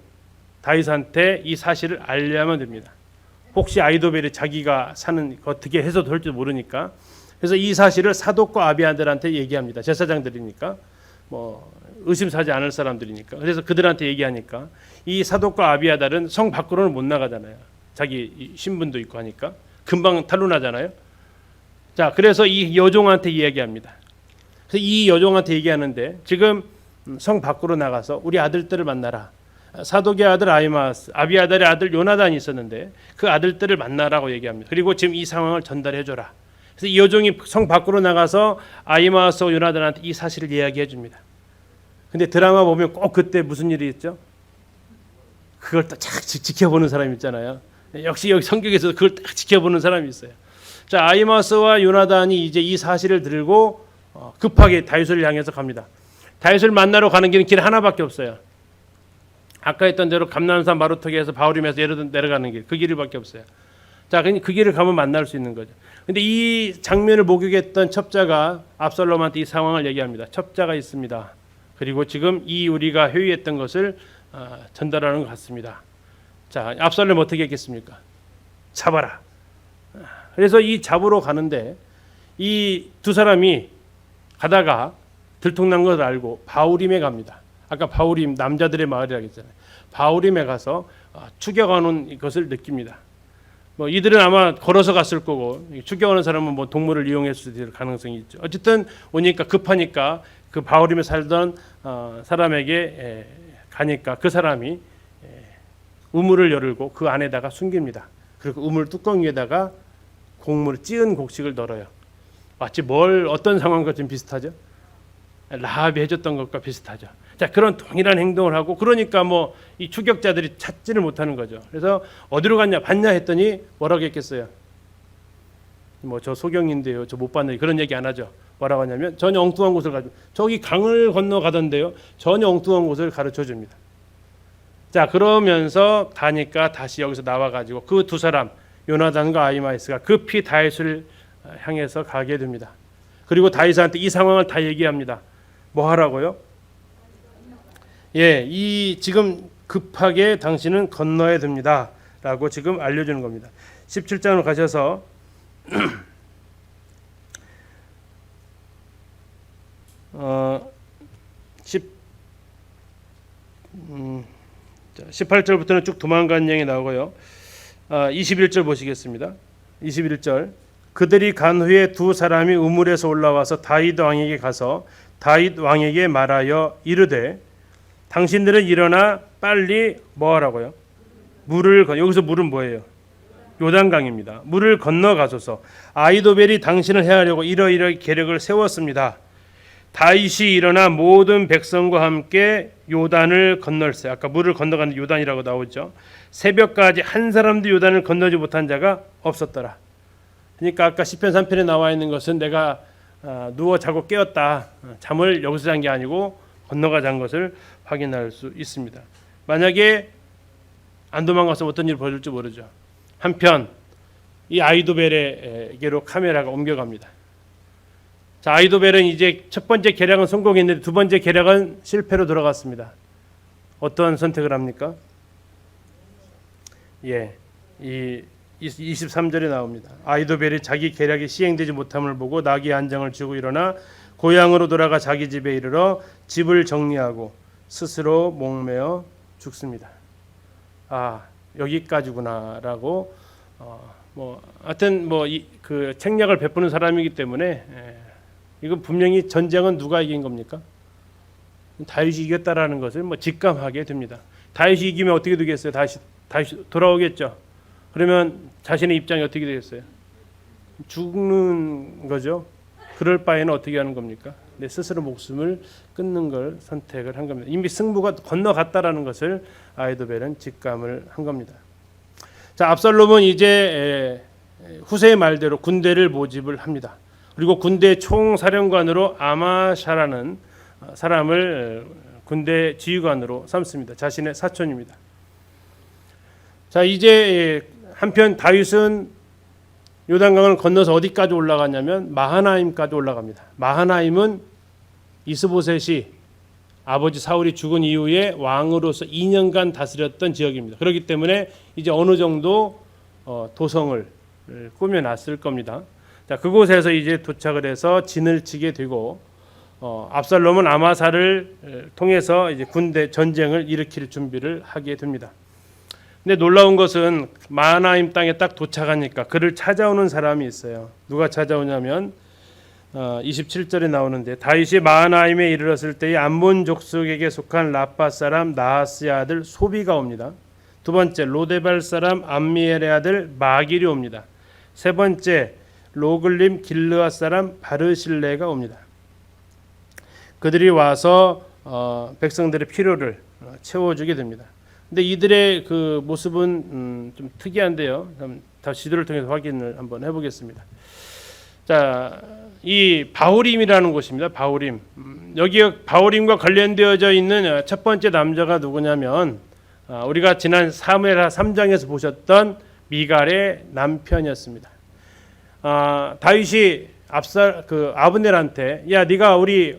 다윗한테 이 사실을 알려야만 됩니다. 혹시 아히도벨이 자기가 사는 어떻게 해서 될지 모르니까. 그래서 이 사실을 사독과 아비아들한테 얘기합니다. 제사장들이니까 의심사지 않을 사람들이니까. 그래서 그들한테 얘기하니까 이 사독과 아비아달은 성 밖으로는 못 나가잖아요. 자기 신분도 있고 하니까 금방 탄로나잖아요. 자, 그래서 이 여종한테 이야기합니다. 그래서 이 여종한테 얘기하는데 지금 성 밖으로 나가서 우리 아들들을 만나라. 사독의 아들 아히마스, 아비아달의 아들 요나단이 있었는데 그 아들들을 만나라고 얘기합니다. 그리고 지금 이 상황을 전달해줘라. 그래서 이 여종이 성 밖으로 나가서 아히마스와 요나단한테 이 사실을 이야기해 줍니다. 근데 드라마 보면 꼭 그때 무슨 일이 있죠? 그걸 딱 지켜보는 사람이 있잖아요. 역시 여기 성경에서 그걸 딱 지켜보는 사람이 있어요. 자, 아히마스와 요나단이 이제 이 사실을 들고 급하게 다윗을 향해서 갑니다. 다윗을 만나러 가는 길은 길 하나밖에 없어요. 아까 했던 대로 감난산 마루턱에서 바후림에서 내려가는 길, 그 길밖에 없어요. 자, 그 길을 가면 만날 수 있는 거죠. 근데 이 장면을 목격했던 첩자가 압살롬한테 이 상황을 얘기합니다. 첩자가 있습니다. 그리고 지금 이 우리가 회의했던 것을 전달하는 것 같습니다. 자, 압살롬 어떻게 했겠습니까? 잡아라. 그래서 이 잡으러 가는데 이 두 사람이 가다가 들통난 것을 알고 바후림에 갑니다. 아까 바후림 남자들의 마을이라고 했잖아요. 바후림에 가서 추격하는 것을 느낍니다. 뭐 이들은 아마 걸어서 갔을 거고 추격하는 사람은 뭐 동물을 이용했을 수도 가능성이 있죠. 어쨌든 오니까 급하니까 그 바후림에 살던 사람에게 가니까 그 사람이 우물을 열고 그 안에다가 숨깁니다. 그리고 우물 뚜껑 위에다가 곡물 찌은 곡식을 널어요. 마치 어떤 상황과 좀 비슷하죠? 라합이 해줬던 것과 비슷하죠. 자, 그런 동일한 행동을 하고 그러니까 뭐 이 추격자들이 찾지를 못하는 거죠. 그래서 어디로 갔냐 봤냐 했더니 뭐라고 했겠어요? 뭐 저 소경인데요, 저 못 봤는데 그런 얘기 안 하죠. 뭐라고 하냐면 전혀 엉뚱한 곳을 가지고 저기 강을 건너 가던데요. 전혀 엉뚱한 곳을 가르쳐 줍니다. 자, 그러면서 가니까 다시 여기서 나와 가지고 그 두 사람 요나단과 아히마이스가 급히 다윗을 향해서 가게 됩니다. 그리고 다윗한테 이 상황을 다 얘기합니다. 뭐 하라고요? 예, 이 지금 급하게 당신은 건너야 됩니다. 라고 지금 알려주는 겁니다. 17장으로 가셔서 18절부터는 쭉 도망간 얘기 나오고요. 21절 보시겠습니다. 21절 그들이 간 후에 두 사람이 우물에서 올라와서 다윗 왕에게 가서 다윗 왕에게 말하여 이르되 당신들은 일어나 빨리 뭐 하라고요? 여기서 물은 뭐예요? 요단강입니다. 물을 건너가소서. 아히도벨이 당신을 해하려고 이러이러 계략을 세웠습니다. 다윗이 일어나 모든 백성과 함께 요단을 건널세. 아까 물을 건너가는 요단이라고 나오죠. 새벽까지 한 사람도 요단을 건너지 못한 자가 없었더라. 그러니까 아까 시편 3편에 나와 있는 것은 내가 누워 자고 깨었다. 잠을 여기서 잔 게 아니고 건너가 잔 것을 확인할 수 있습니다. 만약에 안 도망가서 어떤 일이 벌어질지 모르죠. 한편 이 아히도벨에게로 카메라가 옮겨갑니다. 자, 아히도벨은 이제 첫 번째 계략은 성공했는데 두 번째 계략은 실패로 돌아갔습니다. 어떤 선택을 합니까? 예, 이 23절에 나옵니다. 아히도벨이 자기 계략이 시행되지 못함을 보고 나귀 한 장을 쥐고 일어나 고향으로 돌아가 자기 집에 이르러 집을 정리하고 스스로 목매어 죽습니다. 아, 여기까지구나라고 하여튼 그 책략을 베푸는 사람이기 때문에 이건 분명히 전쟁은 누가 이긴 겁니까? 다윗이 이겼다라는 것을 직감하게 됩니다. 다윗이 이기면 어떻게 되겠어요? 다시 돌아오겠죠. 그러면 자신의 입장이 어떻게 되겠어요? 죽는 거죠. 그럴 바에는 어떻게 하는 겁니까? 내 스스로 목숨을 끊는 걸 선택을 한 겁니다. 이미 승부가 건너갔다라는 것을 아히도벨은 직감을 한 겁니다. 자, 압살롬은 이제 후세의 말대로 군대를 모집을 합니다. 그리고 군대 총사령관으로 아마샤라는 사람을 군대 지휘관으로 삼습니다. 자신의 사촌입니다. 자, 이제 한편 다윗은 요단강을 건너서 어디까지 올라가냐면 마하나임까지 올라갑니다. 마하나임은 이스보셋이 아버지 사울이 죽은 이후에 왕으로서 2년간 다스렸던 지역입니다. 그렇기 때문에 이제 어느 정도 도성을 꾸며놨을 겁니다. 자, 그곳에서 이제 도착을 해서 진을 치게 되고 압살롬은 아마사를 통해서 이제 군대 전쟁을 일으킬 준비를 하게 됩니다. 근데 놀라운 것은 마하나임 땅에 딱 도착하니까 그를 찾아오는 사람이 있어요. 누가 찾아오냐면 27절에 나오는데 다윗이 마하나임에 이르렀을 때에 암몬 족속에게 속한 라파 사람 나하스의 아들 소비가 옵니다. 두 번째 로데발 사람 암미엘의 아들 마길이 옵니다. 세 번째 로글림 길르앗 사람 바르실레가 옵니다. 그들이 와서 백성들의 필요를 채워주게 됩니다. 근데 이들의 그 모습은 좀 특이한데요. 다시 지도를 통해서 확인을 한번 해보겠습니다. 자, 이 바후림이라는 곳입니다. 바후림. 여기 바후림과 관련되어져 있는 첫 번째 남자가 누구냐면 우리가 지난 사무엘하 3장에서 보셨던 미갈의 남편이었습니다. 다윗이 아브넬한테 야 네가 우리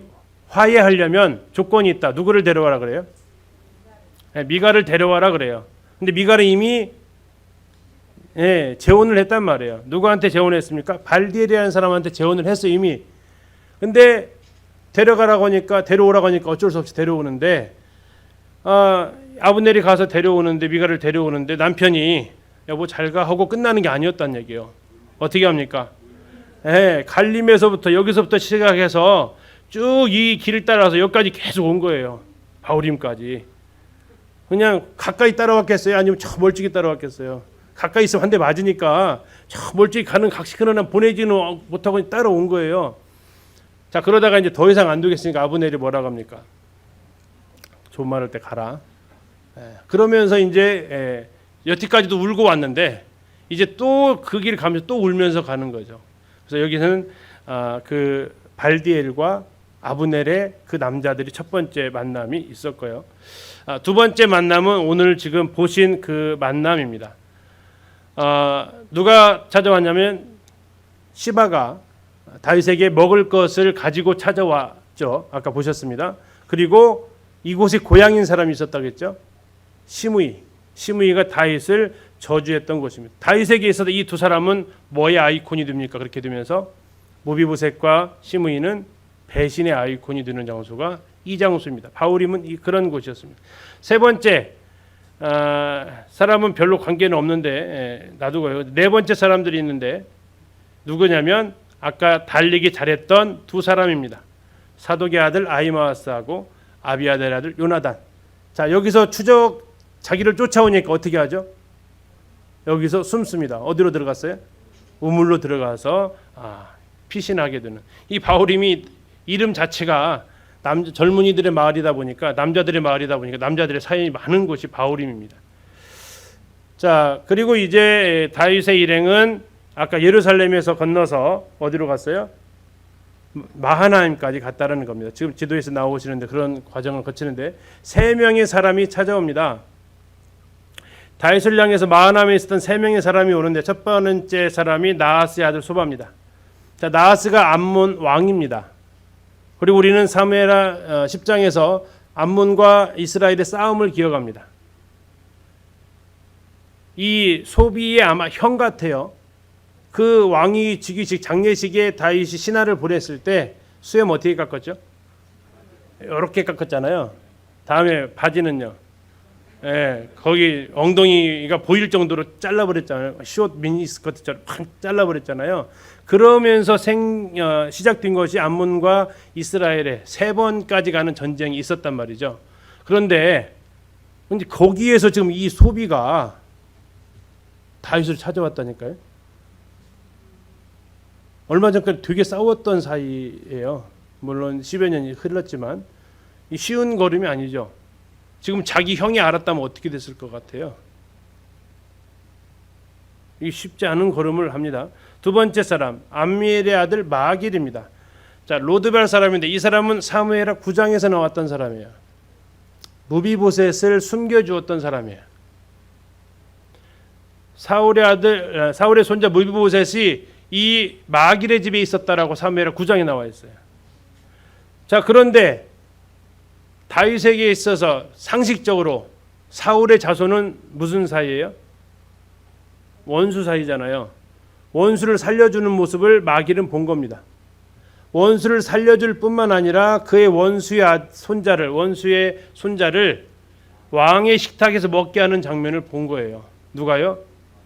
화해하려면 조건이 있다. 누구를 데려와라 그래요? 미갈을 데려와라 그래요. 근데 미갈은 이미 재혼을 했단 말이에요. 누구한테 재혼했습니까? 발디엘이라는 사람한테 재혼을 했어 이미. 근데 데려오라고 하니까 어쩔 수 없이 데려오는데 아브넬이 가서 데려오는데 미갈을 데려오는데 남편이 여보 잘가 하고 끝나는 게 아니었단 얘기예요. 어떻게 합니까? 갈림에서부터 여기서부터 시작해서 쭉 이 길을 따라서 여기까지 계속 온 거예요. 바후림까지. 그냥 가까이 따라왔겠어요? 아니면 저 멀찍이 따라왔겠어요? 가까이 있으면 한 대 맞으니까 저 멀찍이 가는 각시크는 보내지는 못하고 따라온 거예요. 자, 그러다가 이제 더 이상 안 되겠으니까 아브넬이 뭐라고 합니까? 좋은 말 할 때 가라. 그러면서 이제 여태까지도 울고 왔는데 이제 또 그 길 가면서 또 울면서 가는 거죠. 그래서 여기서는 그 발디엘과 아브넬의 그 남자들이 첫 번째 만남이 있었고요. 두 번째 만남은 오늘 지금 보신 그 만남입니다. 누가 찾아왔냐면 시바가 다윗에게 먹을 것을 가지고 찾아왔죠. 아까 보셨습니다. 그리고 이곳이 고향인 사람이 있었다고 했죠. 시므이가 다윗을 저주했던 곳입니다. 다윗에게 있어서 이 두 사람은 뭐의 아이콘이 됩니까? 그렇게 되면서 모비보셋과 시므이는 배신의 아이콘이 되는 장소가 이 장소입니다. 바후림은 그런 곳이었습니다. 세 번째 사람은 별로 관계는 없는데 놔두고요. 네 번째 사람들이 있는데 누구냐면 아까 달리기 잘했던 두 사람입니다. 사독의 아들 아히마아스하고 아비아델의 아들 요나단. 자, 여기서 자기를 쫓아오니까 어떻게 하죠? 여기서 숨습니다. 어디로 들어갔어요? 우물로 들어가서 피신하게 되는. 이 바후림이 이름 자체가 젊은이들의 마을이다 보니까 남자들의 사연이 많은 곳이 바후림입니다. 자, 그리고 이제 다윗의 일행은 아까 예루살렘에서 건너서 어디로 갔어요? 마하나임까지 갔다는 겁니다. 지금 지도에서 나오시는데 그런 과정을 거치는데 세 명의 사람이 찾아옵니다. 다윗을 향해서 마하나임에 있었던 세 명의 사람이 오는데 첫 번째 사람이 나하스의 아들 소바입니다. 자, 나하스가 암몬 왕입니다. 그리고 우리는 사무엘하 10장에서 암몬과 이스라엘의 싸움을 기억합니다. 이 소비의 아마 형 같아요. 그 왕이 즉위식 장례식에 다윗이 신하를 보냈을 때 수염 어떻게 깎았죠? 이렇게 깎았잖아요. 다음에 바지는요. 거기 엉덩이가 보일 정도로 잘라버렸잖아요. 숏 미니스커트처럼 확 잘라버렸잖아요. 그러면서 시작된 것이 암몬과 이스라엘의 세 번까지 가는 전쟁이 있었단 말이죠. 그런데 거기에서 지금 이 소비가 다윗을 찾아왔다니까요. 얼마 전까지 되게 싸웠던 사이예요. 물론 10여 년이 흘렀지만 이 쉬운 걸음이 아니죠. 지금 자기 형이 알았다면 어떻게 됐을 것 같아요? 이 쉽지 않은 걸음을 합니다. 두 번째 사람 암미엘의 아들 마길입니다. 자, 로드발 사람인데 이 사람은 사무엘하 9장에서 나왔던 사람이에요. 무비보셋을 숨겨주었던 사람이에요. 사울의 손자 무비보셋이 이 마길의 집에 있었다라고 사무엘하 9장에 나와 있어요. 자, 그런데 다윗에게 있어서 상식적으로 사울의 자손은 무슨 사이예요? 원수 사이잖아요. 원수를 살려주는 모습을 마길은 본 겁니다. 원수를 살려줄 뿐만 아니라 그의 원수의 손자를 왕의 식탁에서 먹게 하는 장면을 본 거예요. 누가요?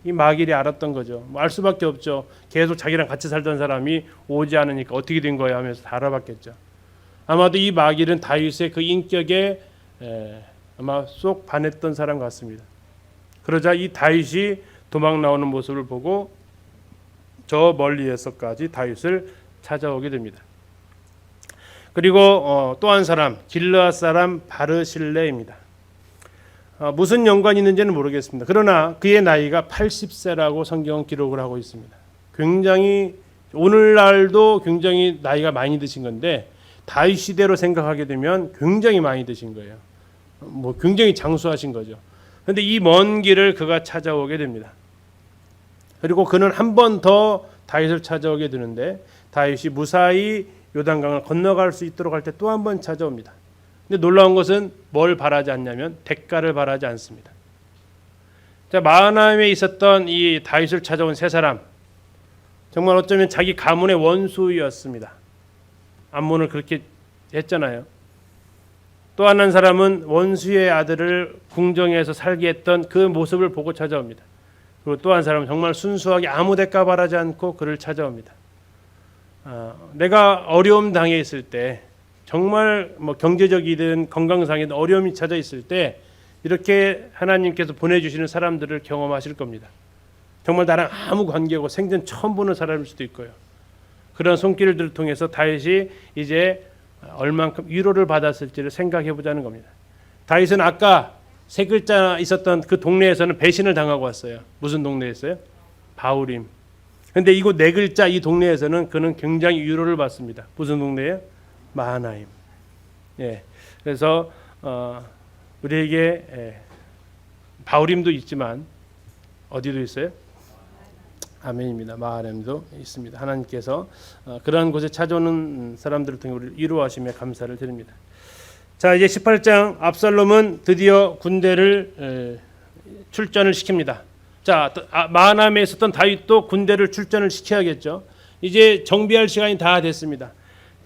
이 마길이 알았던 거죠. 알 수밖에 없죠. 계속 자기랑 같이 살던 사람이 오지 않으니까 어떻게 된 거야 하면서 다 알아봤겠죠. 아마도 이 마길은 다윗의 그 인격에 아마 쏙 반했던 사람 같습니다. 그러자 이 다윗이 도망 나오는 모습을 보고 저 멀리에서까지 다윗을 찾아오게 됩니다. 그리고 또 한 사람 길르앗 사람 바르실레입니다. 무슨 연관이 있는지는 모르겠습니다. 그러나 그의 나이가 80세라고 성경은 기록을 하고 있습니다. 굉장히 오늘날도 굉장히 나이가 많이 드신 건데 다윗 시대로 생각하게 되면 굉장히 많이 드신 거예요. 뭐 굉장히 장수하신 거죠. 그런데 이 먼 길을 그가 찾아오게 됩니다. 그리고 그는 한 번 더 다윗을 찾아오게 되는데 다윗이 무사히 요단강을 건너갈 수 있도록 할 때 또 한 번 찾아옵니다. 근데 놀라운 것은 뭘 바라지 않냐면 대가를 바라지 않습니다. 자, 마하나임에 있었던 이 다윗을 찾아온 세 사람, 정말 어쩌면 자기 가문의 원수였습니다. 암몬을 그렇게 했잖아요. 또 한 사람은 원수의 아들을 궁정에서 살게 했던 그 모습을 보고 찾아옵니다. 그리고 또 한 사람은 정말 순수하게 아무 대가 바라지 않고 그를 찾아옵니다. 내가 어려움 당해 있을 때, 정말 뭐 경제적이든 건강상이든 어려움이 찾아 있을 때 이렇게 하나님께서 보내주시는 사람들을 경험하실 겁니다. 정말 나랑 아무 관계고 생전 처음 보는 사람일 수도 있고요. 그런 손길들을 통해서 다윗이 이제 얼만큼 위로를 받았을지를 생각해 보자는 겁니다. 다윗은 아까 세 글자 있었던 그 동네에서는 배신을 당하고 왔어요. 무슨 동네였어요? 바후림. 그런데 이곳 네 글자 이 동네에서는 그는 굉장히 위로를 받습니다. 무슨 동네예요? 마하나임. 예. 그래서 우리에게 바후림도 있지만 어디도 있어요? 아멘입니다. 마하나임도 있습니다. 하나님께서 그러한 곳에 찾아오는 사람들을 통해 우리를 위로하시며 감사를 드립니다. 자, 이제 18장 압살롬은 드디어 군대를 출전을 시킵니다. 자, 마하나임에 있었던 다윗도 군대를 출전을 시켜야겠죠. 이제 정비할 시간이 다 됐습니다.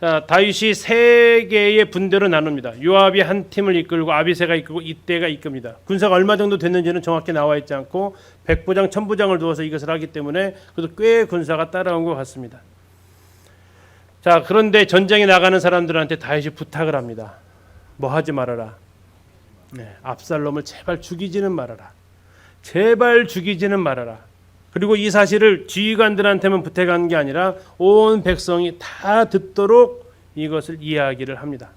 자, 다윗이 세 개의 분대로 나눕니다. 요압이 한 팀을 이끌고 아비새가 이끌고 이때가 이끕니다. 군사가 얼마 정도 됐는지는 정확히 나와 있지 않고 백부장, 천부장을 두어서 이것을 하기 때문에 그래도 꽤 군사가 따라온 것 같습니다. 자, 그런데 전쟁에 나가는 사람들한테 다윗이 부탁을 합니다. 뭐 하지 말아라. 압살롬을 제발 죽이지는 말아라. 제발 죽이지는 말아라. 그리고 이 사실을 지휘관들한테만 부탁한 게 아니라 온 백성이 다 듣도록 이것을 이야기를 합니다.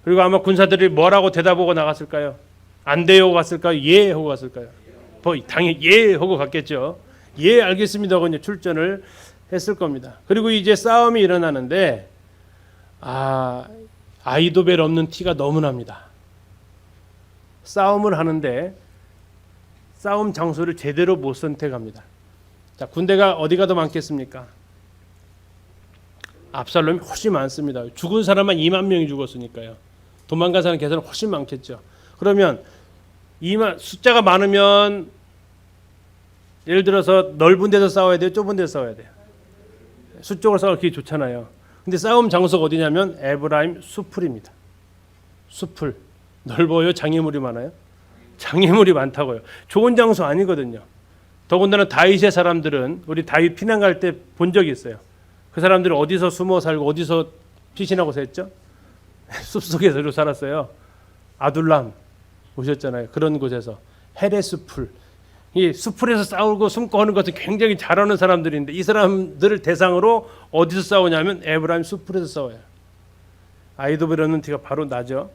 그리고 아마 군사들이 뭐라고 대답하고 나갔을까요? 안 돼요 갔을까요? 예 하고 갔을까요? 당연히 예 하고 갔겠죠. 예 알겠습니다 하고 이제 출전을 했을 겁니다. 그리고 이제 싸움이 일어나는데 아이도벨 없는 티가 너무 납니다. 싸움을 하는데 싸움 장소를 제대로 못 선택합니다. 자, 군대가 어디가 더 많겠습니까? 압살롬이 훨씬 많습니다. 죽은 사람만 2만 명이 죽었으니까요. 도망간 사람 계산은 훨씬 많겠죠. 그러면 숫자가 많으면 예를 들어서 넓은 데서 싸워야 돼요? 좁은 데서 싸워야 돼요? 수적으로 싸우기 좋잖아요. 근데 싸움 장소가 어디냐면 에브라임 수풀입니다. 수풀. 넓어요? 장애물이 많아요? 장애물이 많다고요. 좋은 장소 아니거든요. 더군다나 다윗의 사람들은 우리 다윗 피난 갈 때 본 적이 있어요. 그 사람들은 어디서 숨어 살고 어디서 피신하고 살았죠? 숲속에서 살았어요. 아둘람 오셨잖아요. 그런 곳에서 헤레스풀. 이 수풀에서 싸우고 숨고 하는 것은 굉장히 잘하는 사람들인데 이 사람들을 대상으로 어디서 싸우냐면 에브라임 수풀에서 싸워요. 아이도벨 없는 티가 바로 나죠.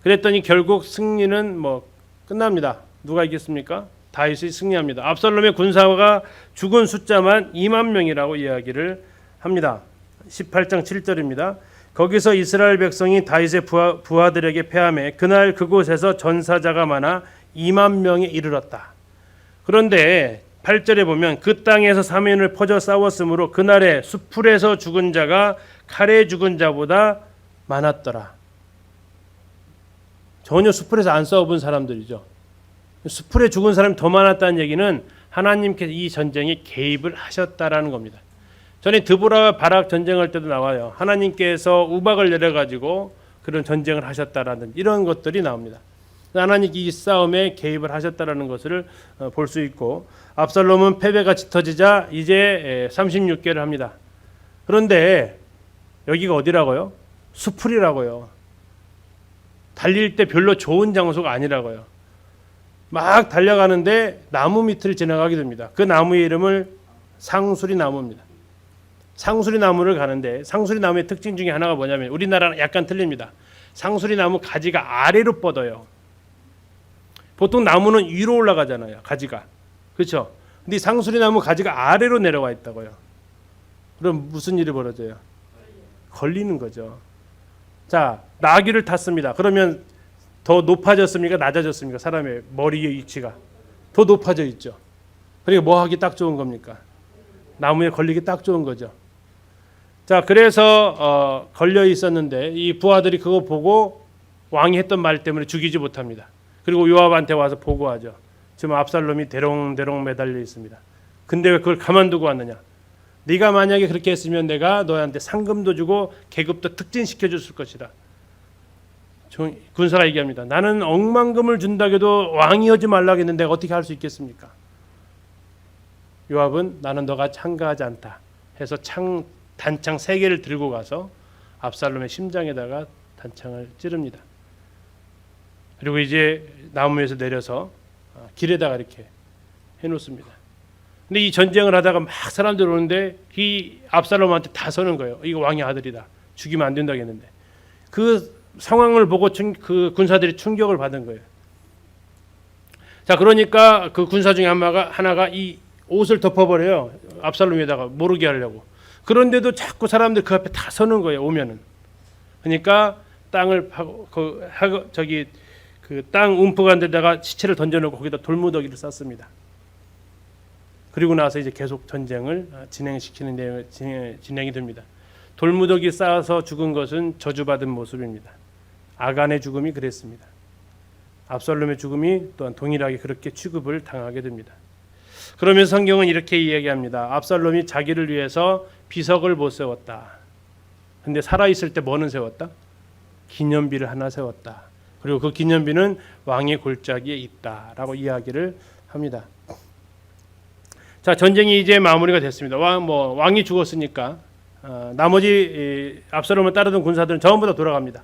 그랬더니 결국 승리는 뭐 끝납니다. 누가 이겼습니까? 다윗이 승리합니다. 압살롬의 군사가 죽은 숫자만 2만 명이라고 이야기를 합니다. 18장 7절입니다. 거기서 이스라엘 백성이 다윗의 부하들에게 패하매 그날 그곳에서 전사자가 많아 2만 명에 이르렀다. 그런데 8절에 보면 그 땅에서 사면을 퍼져 싸웠으므로 그날에 수풀에서 죽은 자가 칼에 죽은 자보다 많았더라. 전혀 수풀에서 안 싸워본 사람들이죠. 수풀에 죽은 사람이 더 많았다는 얘기는 하나님께서 이 전쟁에 개입을 하셨다라는 겁니다. 전에 드보라와 바락 전쟁할 때도 나와요. 하나님께서 우박을 내려가지고 그런 전쟁을 하셨다라는 이런 것들이 나옵니다. 하나님이 이 싸움에 개입을 하셨다라는 것을 볼 수 있고 압살롬은 패배가 짙어지자 이제 36개를 합니다. 그런데 여기가 어디라고요? 수풀이라고요. 달릴 때 별로 좋은 장소가 아니라고요. 막 달려가는데 나무 밑을 지나가게 됩니다. 그 나무의 이름을 상수리 나무입니다. 상수리 나무를 가는데 상수리 나무의 특징 중에 하나가 뭐냐면 우리나라랑 약간 틀립니다. 상수리 나무 가지가 아래로 뻗어요. 보통 나무는 위로 올라가잖아요. 가지가. 그렇죠? 근데 이 상수리 나무 가지가 아래로 내려와 있다고요. 그럼 무슨 일이 벌어져요? 걸리는 거죠. 자, 나귀를 탔습니다. 그러면 더 높아졌습니까? 낮아졌습니까? 사람의 머리의 위치가 더 높아져 있죠. 그러니까 뭐 하기 딱 좋은 겁니까? 나무에 걸리기 딱 좋은 거죠. 자, 그래서 걸려 있었는데 이 부하들이 그거 보고 왕이 했던 말 때문에 죽이지 못합니다. 그리고 요압한테 와서 보고하죠. 지금 압살롬이 대롱대롱 매달려 있습니다. 근데 왜 그걸 가만두고 왔느냐? 네가 만약에 그렇게 했으면 내가 너한테 상금도 주고 계급도 특진시켜 줬을 것이다. 군사가 얘기합니다. 나는 억만금을 준다고 해도 왕이 하지 말라고 했는데 내가 어떻게 할 수 있겠습니까? 요압은 나는 너가 참가하지 않다 해서 단창 3개를 들고 가서 압살롬의 심장에다가 단창을 찌릅니다. 그리고 이제 나무에서 내려서 길에다가 이렇게 해놓습니다. 근데 이 전쟁을 하다가 막 사람들 오는데 이 압살롬한테 다 서는 거예요. 이거 왕의 아들이다. 죽이면 안 된다고 했는데 그 상황을 보고 그 군사들이 충격을 받은 거예요. 자, 그러니까 그 군사 중에 하나가 이 옷을 덮어버려요. 압살롬에다가 모르게 하려고. 그런데도 자꾸 사람들 그 앞에 다 서는 거예요. 오면은. 그러니까 땅을 파고 그 땅 움푹한 데다가 시체를 던져놓고 거기다 돌무더기를 쌌습니다. 그리고 나서 이제 계속 전쟁을 진행시키는 내용이 진행이 됩니다. 돌무더기 쌓아서 죽은 것은 저주받은 모습입니다. 아간의 죽음이 그랬습니다. 압살롬의 죽음이 또한 동일하게 그렇게 취급을 당하게 됩니다. 그러면서 성경은 이렇게 이야기합니다. 압살롬이 자기를 위해서 비석을 못 세웠다. 근데 살아있을 때 뭐는 세웠다? 기념비를 하나 세웠다. 그리고 그 기념비는 왕의 골짜기에 있다라고 이야기를 합니다. 자, 전쟁이 이제 마무리가 됐습니다. 왕이 죽었으니까 나머지 압살롬을 따르던 군사들은 전부 다 돌아갑니다.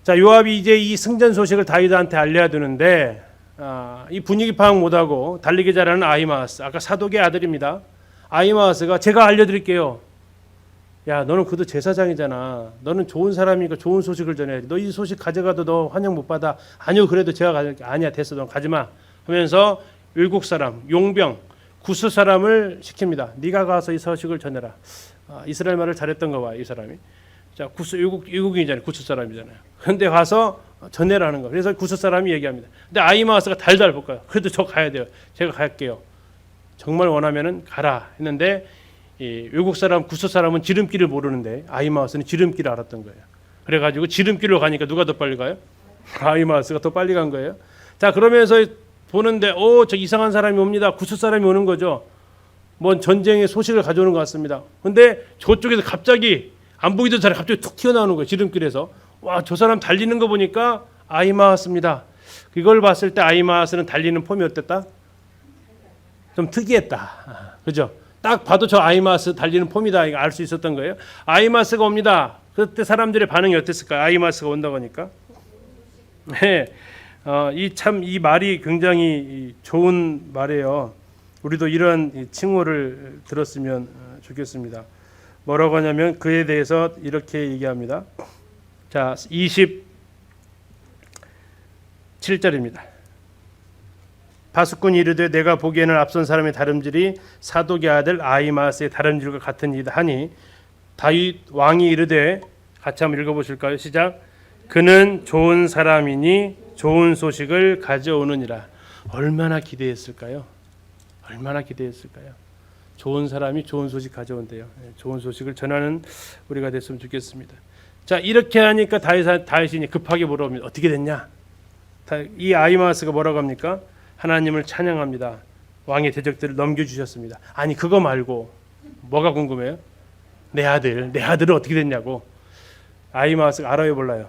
자, 요압이 이제 이 승전 소식을 다윗한테 알려야 되는데 이 분위기 파악 못하고 달리기 잘하는 아히마아스, 아까 사독의 아들입니다. 아히마아스가 제가 알려드릴게요. 야, 너는 그도 제사장이잖아. 너는 좋은 사람이니까 좋은 소식을 전해야지. 너 이 소식 가져가도 너 환영 못 받아. 아니요, 그래도 제가 가져갈게. 아니야, 됐어, 넌 가지마 하면서 외국 사람, 용병, 구스 사람을 시킵니다. 네가 가서 이 소식을 전해라. 이스라엘 말을 잘했던 거 봐, 이 사람이. 자, 구스 외국인이잖아요. 구스 사람이잖아요. 그런데 가서 전해라는 거. 그래서 구스 사람이 얘기합니다. 근데 아히마아스가 달달 볼까요? 그래도 저 가야 돼요. 제가 갈게요. 정말 원하면은 가라 했는데 이 외국 사람, 구스 사람은 지름길을 모르는데 아히마아스는 지름길을 알았던 거예요. 그래가지고 지름길로 가니까 누가 더 빨리 가요? 아히마아스가 더 빨리 간 거예요. 자, 그러면서 보는데 저 이상한 사람이 옵니다. 구스 사람이 오는 거죠. 뭔 전쟁의 소식을 가져오는 것 같습니다. 근데 저쪽에서 갑자기 안 보이던 사람이 갑자기 툭 튀어나오는 거예요. 지름길에서. 와, 저 사람 달리는 거 보니까 아히마아스입니다. 이걸 봤을 때 아히마아스는 달리는 폼이 어땠다? 좀 특이했다. 그죠? 딱 봐도 저 아히마아스 달리는 폼이다. 이거 알 수 있었던 거예요. 아히마아스가 옵니다. 그때 사람들의 반응이 어땠을까요? 아히마아스가 온다고 하니까. 네. 이 말이 굉장히 좋은 말이에요. 우리도 이런 칭호를 들었으면 좋겠습니다. 뭐라고 하냐면 그에 대해서 이렇게 얘기합니다. 자, 27절입니다. 바수꾼이 이르되 내가 보기에는 앞선 사람의 다름질이 사독의 아들 아히마아스의 다름질과 같은 이다 하니 다윗 왕이 이르되 같이 한번 읽어보실까요? 시작. 그는 좋은 사람이니 좋은 소식을 가져오느니라. 얼마나 기대했을까요? 얼마나 기대했을까요? 좋은 사람이 좋은 소식 가져온대요. 좋은 소식을 전하는 우리가 됐으면 좋겠습니다. 자, 이렇게 하니까 다윗이 급하게 물어봅니다. 어떻게 됐냐? 이 아히마아스가 뭐라고 합니까? 하나님을 찬양합니다. 왕의 대적들을 넘겨주셨습니다. 아니, 그거 말고 뭐가 궁금해요? 내 아들은 어떻게 됐냐고. 아히마아스가 알아요, 몰라요?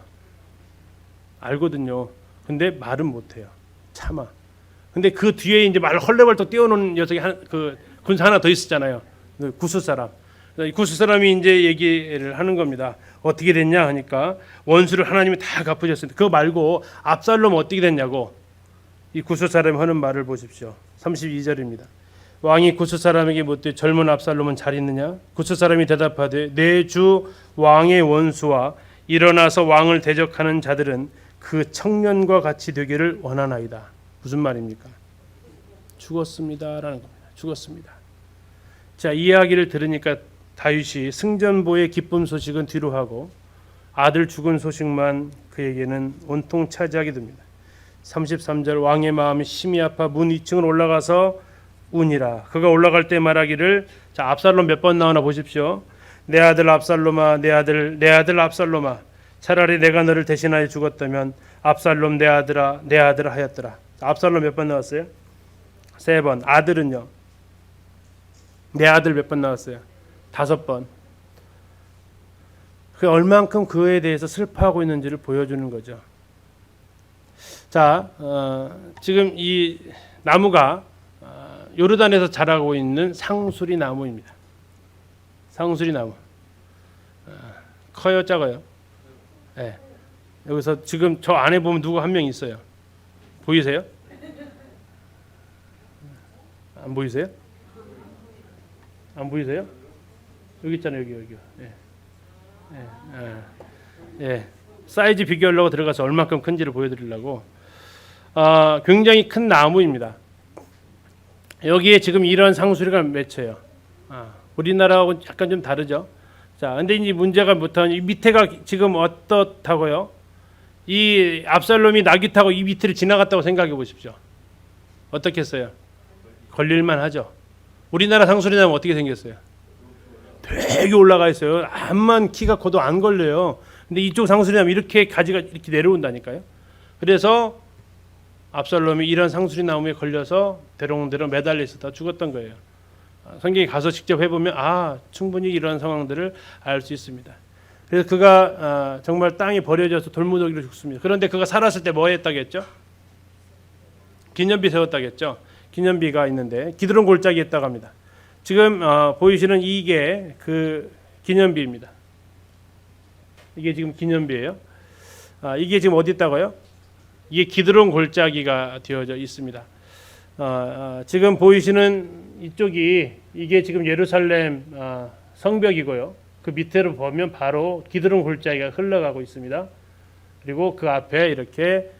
알거든요. 근데 말은 못해요. 참아. 근데 그 뒤에 이제 말 헐레벌떡 뛰어놓은 녀석이 그 군사 하나 더 있었잖아요. 구스 사람. 이 구스 사람이 이제 얘기를 하는 겁니다. 어떻게 됐냐 하니까 원수를 하나님이 다 갚으셨습니다. 그거 말고 압살롬 어떻게 됐냐고. 이 구스 사람이 하는 말을 보십시오. 32절입니다. 왕이 구스 사람에게 묻되 젊은 압살롬은 잘 있느냐? 구스 사람이 대답하되 내 주 왕의 원수와 일어나서 왕을 대적하는 자들은 그 청년과 같이 되기를 원하나이다. 무슨 말입니까? 죽었습니다라는 겁니다. 죽었습니다. 자, 이 이야기를 들으니까 다윗이 승전보의 기쁨 소식은 뒤로 하고 아들 죽은 소식만 그에게는 온통 차지하게 됩니다. 33절 왕의 마음이 심히 아파 문 2층을 올라가서 우니라. 그가 올라갈 때 말하기를, 자, 압살롬 몇 번 나오나 보십시오. 내 아들 압살롬아, 내 아들 압살롬아, 차라리 내가 너를 대신하여 죽었다면 압살롬 내 아들아, 내 아들아 하였더라. 압살롬 몇 번 나왔어요? 3번. 아들은요? 내 아들 몇 번 나왔어요? 5번. 그 얼만큼 그에 대해서 슬퍼하고 있는지를 보여주는 거죠. 자, 지금 이 나무가 요르단에서 자라고 있는 상수리 나무입니다. 상수리 나무. 커요, 작아요? 네. 여기서 지금 저 안에 보면 누구 한 명 있어요. 보이세요? 안 보이세요? 안 보이세요? 여기 있잖아요, 여기. 예. 사이즈 비교하려고 들어가서 얼마큼 큰지를 보여드리려고. 굉장히 큰 나무입니다. 여기에 지금 이런 상수리가 맺혀요. 우리나라하고 약간 좀 다르죠. 자, 근데 이제 문제가 뭐냐면 이 밑에가 지금 어떻다고요? 이 압살롬이 낙이 타고 이 밑을 지나갔다고 생각해 보십시오. 어떻겠어요? 걸릴만 하죠. 우리나라 상수리 나무 어떻게 생겼어요? 되게 올라가 있어요. 암만 키가 커도 안 걸려요. 근데 이쪽 상수리 나무 이렇게 가지가 이렇게 내려온다니까요. 그래서 압살롬이 이런 상수리 나무에 걸려서 대롱대롱 매달려 있었다 죽었던 거예요. 성경에 가서 직접 해보면 충분히 이런 상황들을 알 수 있습니다. 그래서 그가 정말 땅에 버려져서 돌무더기로 죽습니다. 그런데 그가 살았을 때 뭐 했다겠죠? 기념비 세웠다겠죠? 기념비가 있는데 기드론 골짜기에 있다고 합니다. 지금 보이시는 이게 그 기념비입니다. 이게 지금 기념비예요. 이게 지금 어디 있다고요? 이게 기드론 골짜기가 되어져 있습니다. 지금 보이시는 이쪽이 이게 지금 예루살렘 성벽이고요. 그 밑으로 보면 바로 기드론 골짜기가 흘러가고 있습니다. 그리고 그 앞에 이렇게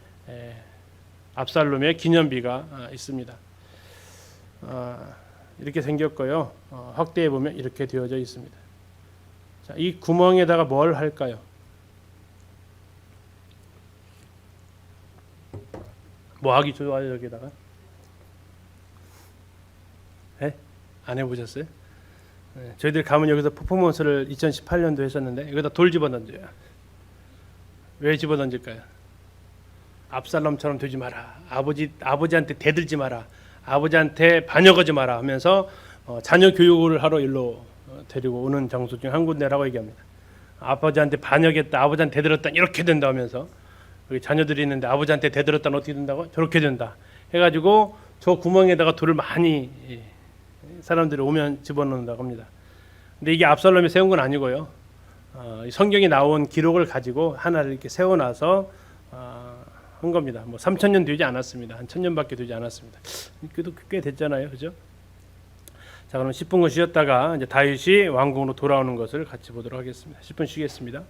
압살롬의 기념비가 있습니다. 이렇게 생겼고요. 확대해 보면 이렇게 되어져 있습니다. 자, 이 구멍에다가 뭘 할까요? 뭐 하기 좋아요 여기다가? 안 해보셨어요? 저희들 가면 여기서 퍼포먼스를 2018년도 했었는데 여기다 돌 집어던져요. 왜 집어던질까요? 압살롬처럼 되지 마라. 아버지한테 대들지 마라. 아버지한테 반역하지 마라 하면서 자녀 교육을 하러 일로 데리고 오는 장소 중 한 군데라고 얘기합니다. 아버지한테 반역했다, 아버지한테 대들었다 이렇게 된다 하면서 여기 자녀들이 있는데 아버지한테 대들었다는 어떻게 된다고? 저렇게 된다 해가지고 저 구멍에다가 돌을 많이 사람들이 오면 집어넣는다고 합니다. 근데 이게 압살롬이 세운 건 아니고요. 성경에 나온 기록을 가지고 하나를 이렇게 세워놔서 한 겁니다. 뭐 3,000년 되지 않았습니다. 한 1,000년밖에 되지 않았습니다. 그래도 꽤 됐잖아요, 그죠? 자, 그럼 10분 쉬었다가 이제 다윗이 왕궁으로 돌아오는 것을 같이 보도록 하겠습니다. 10분 쉬겠습니다.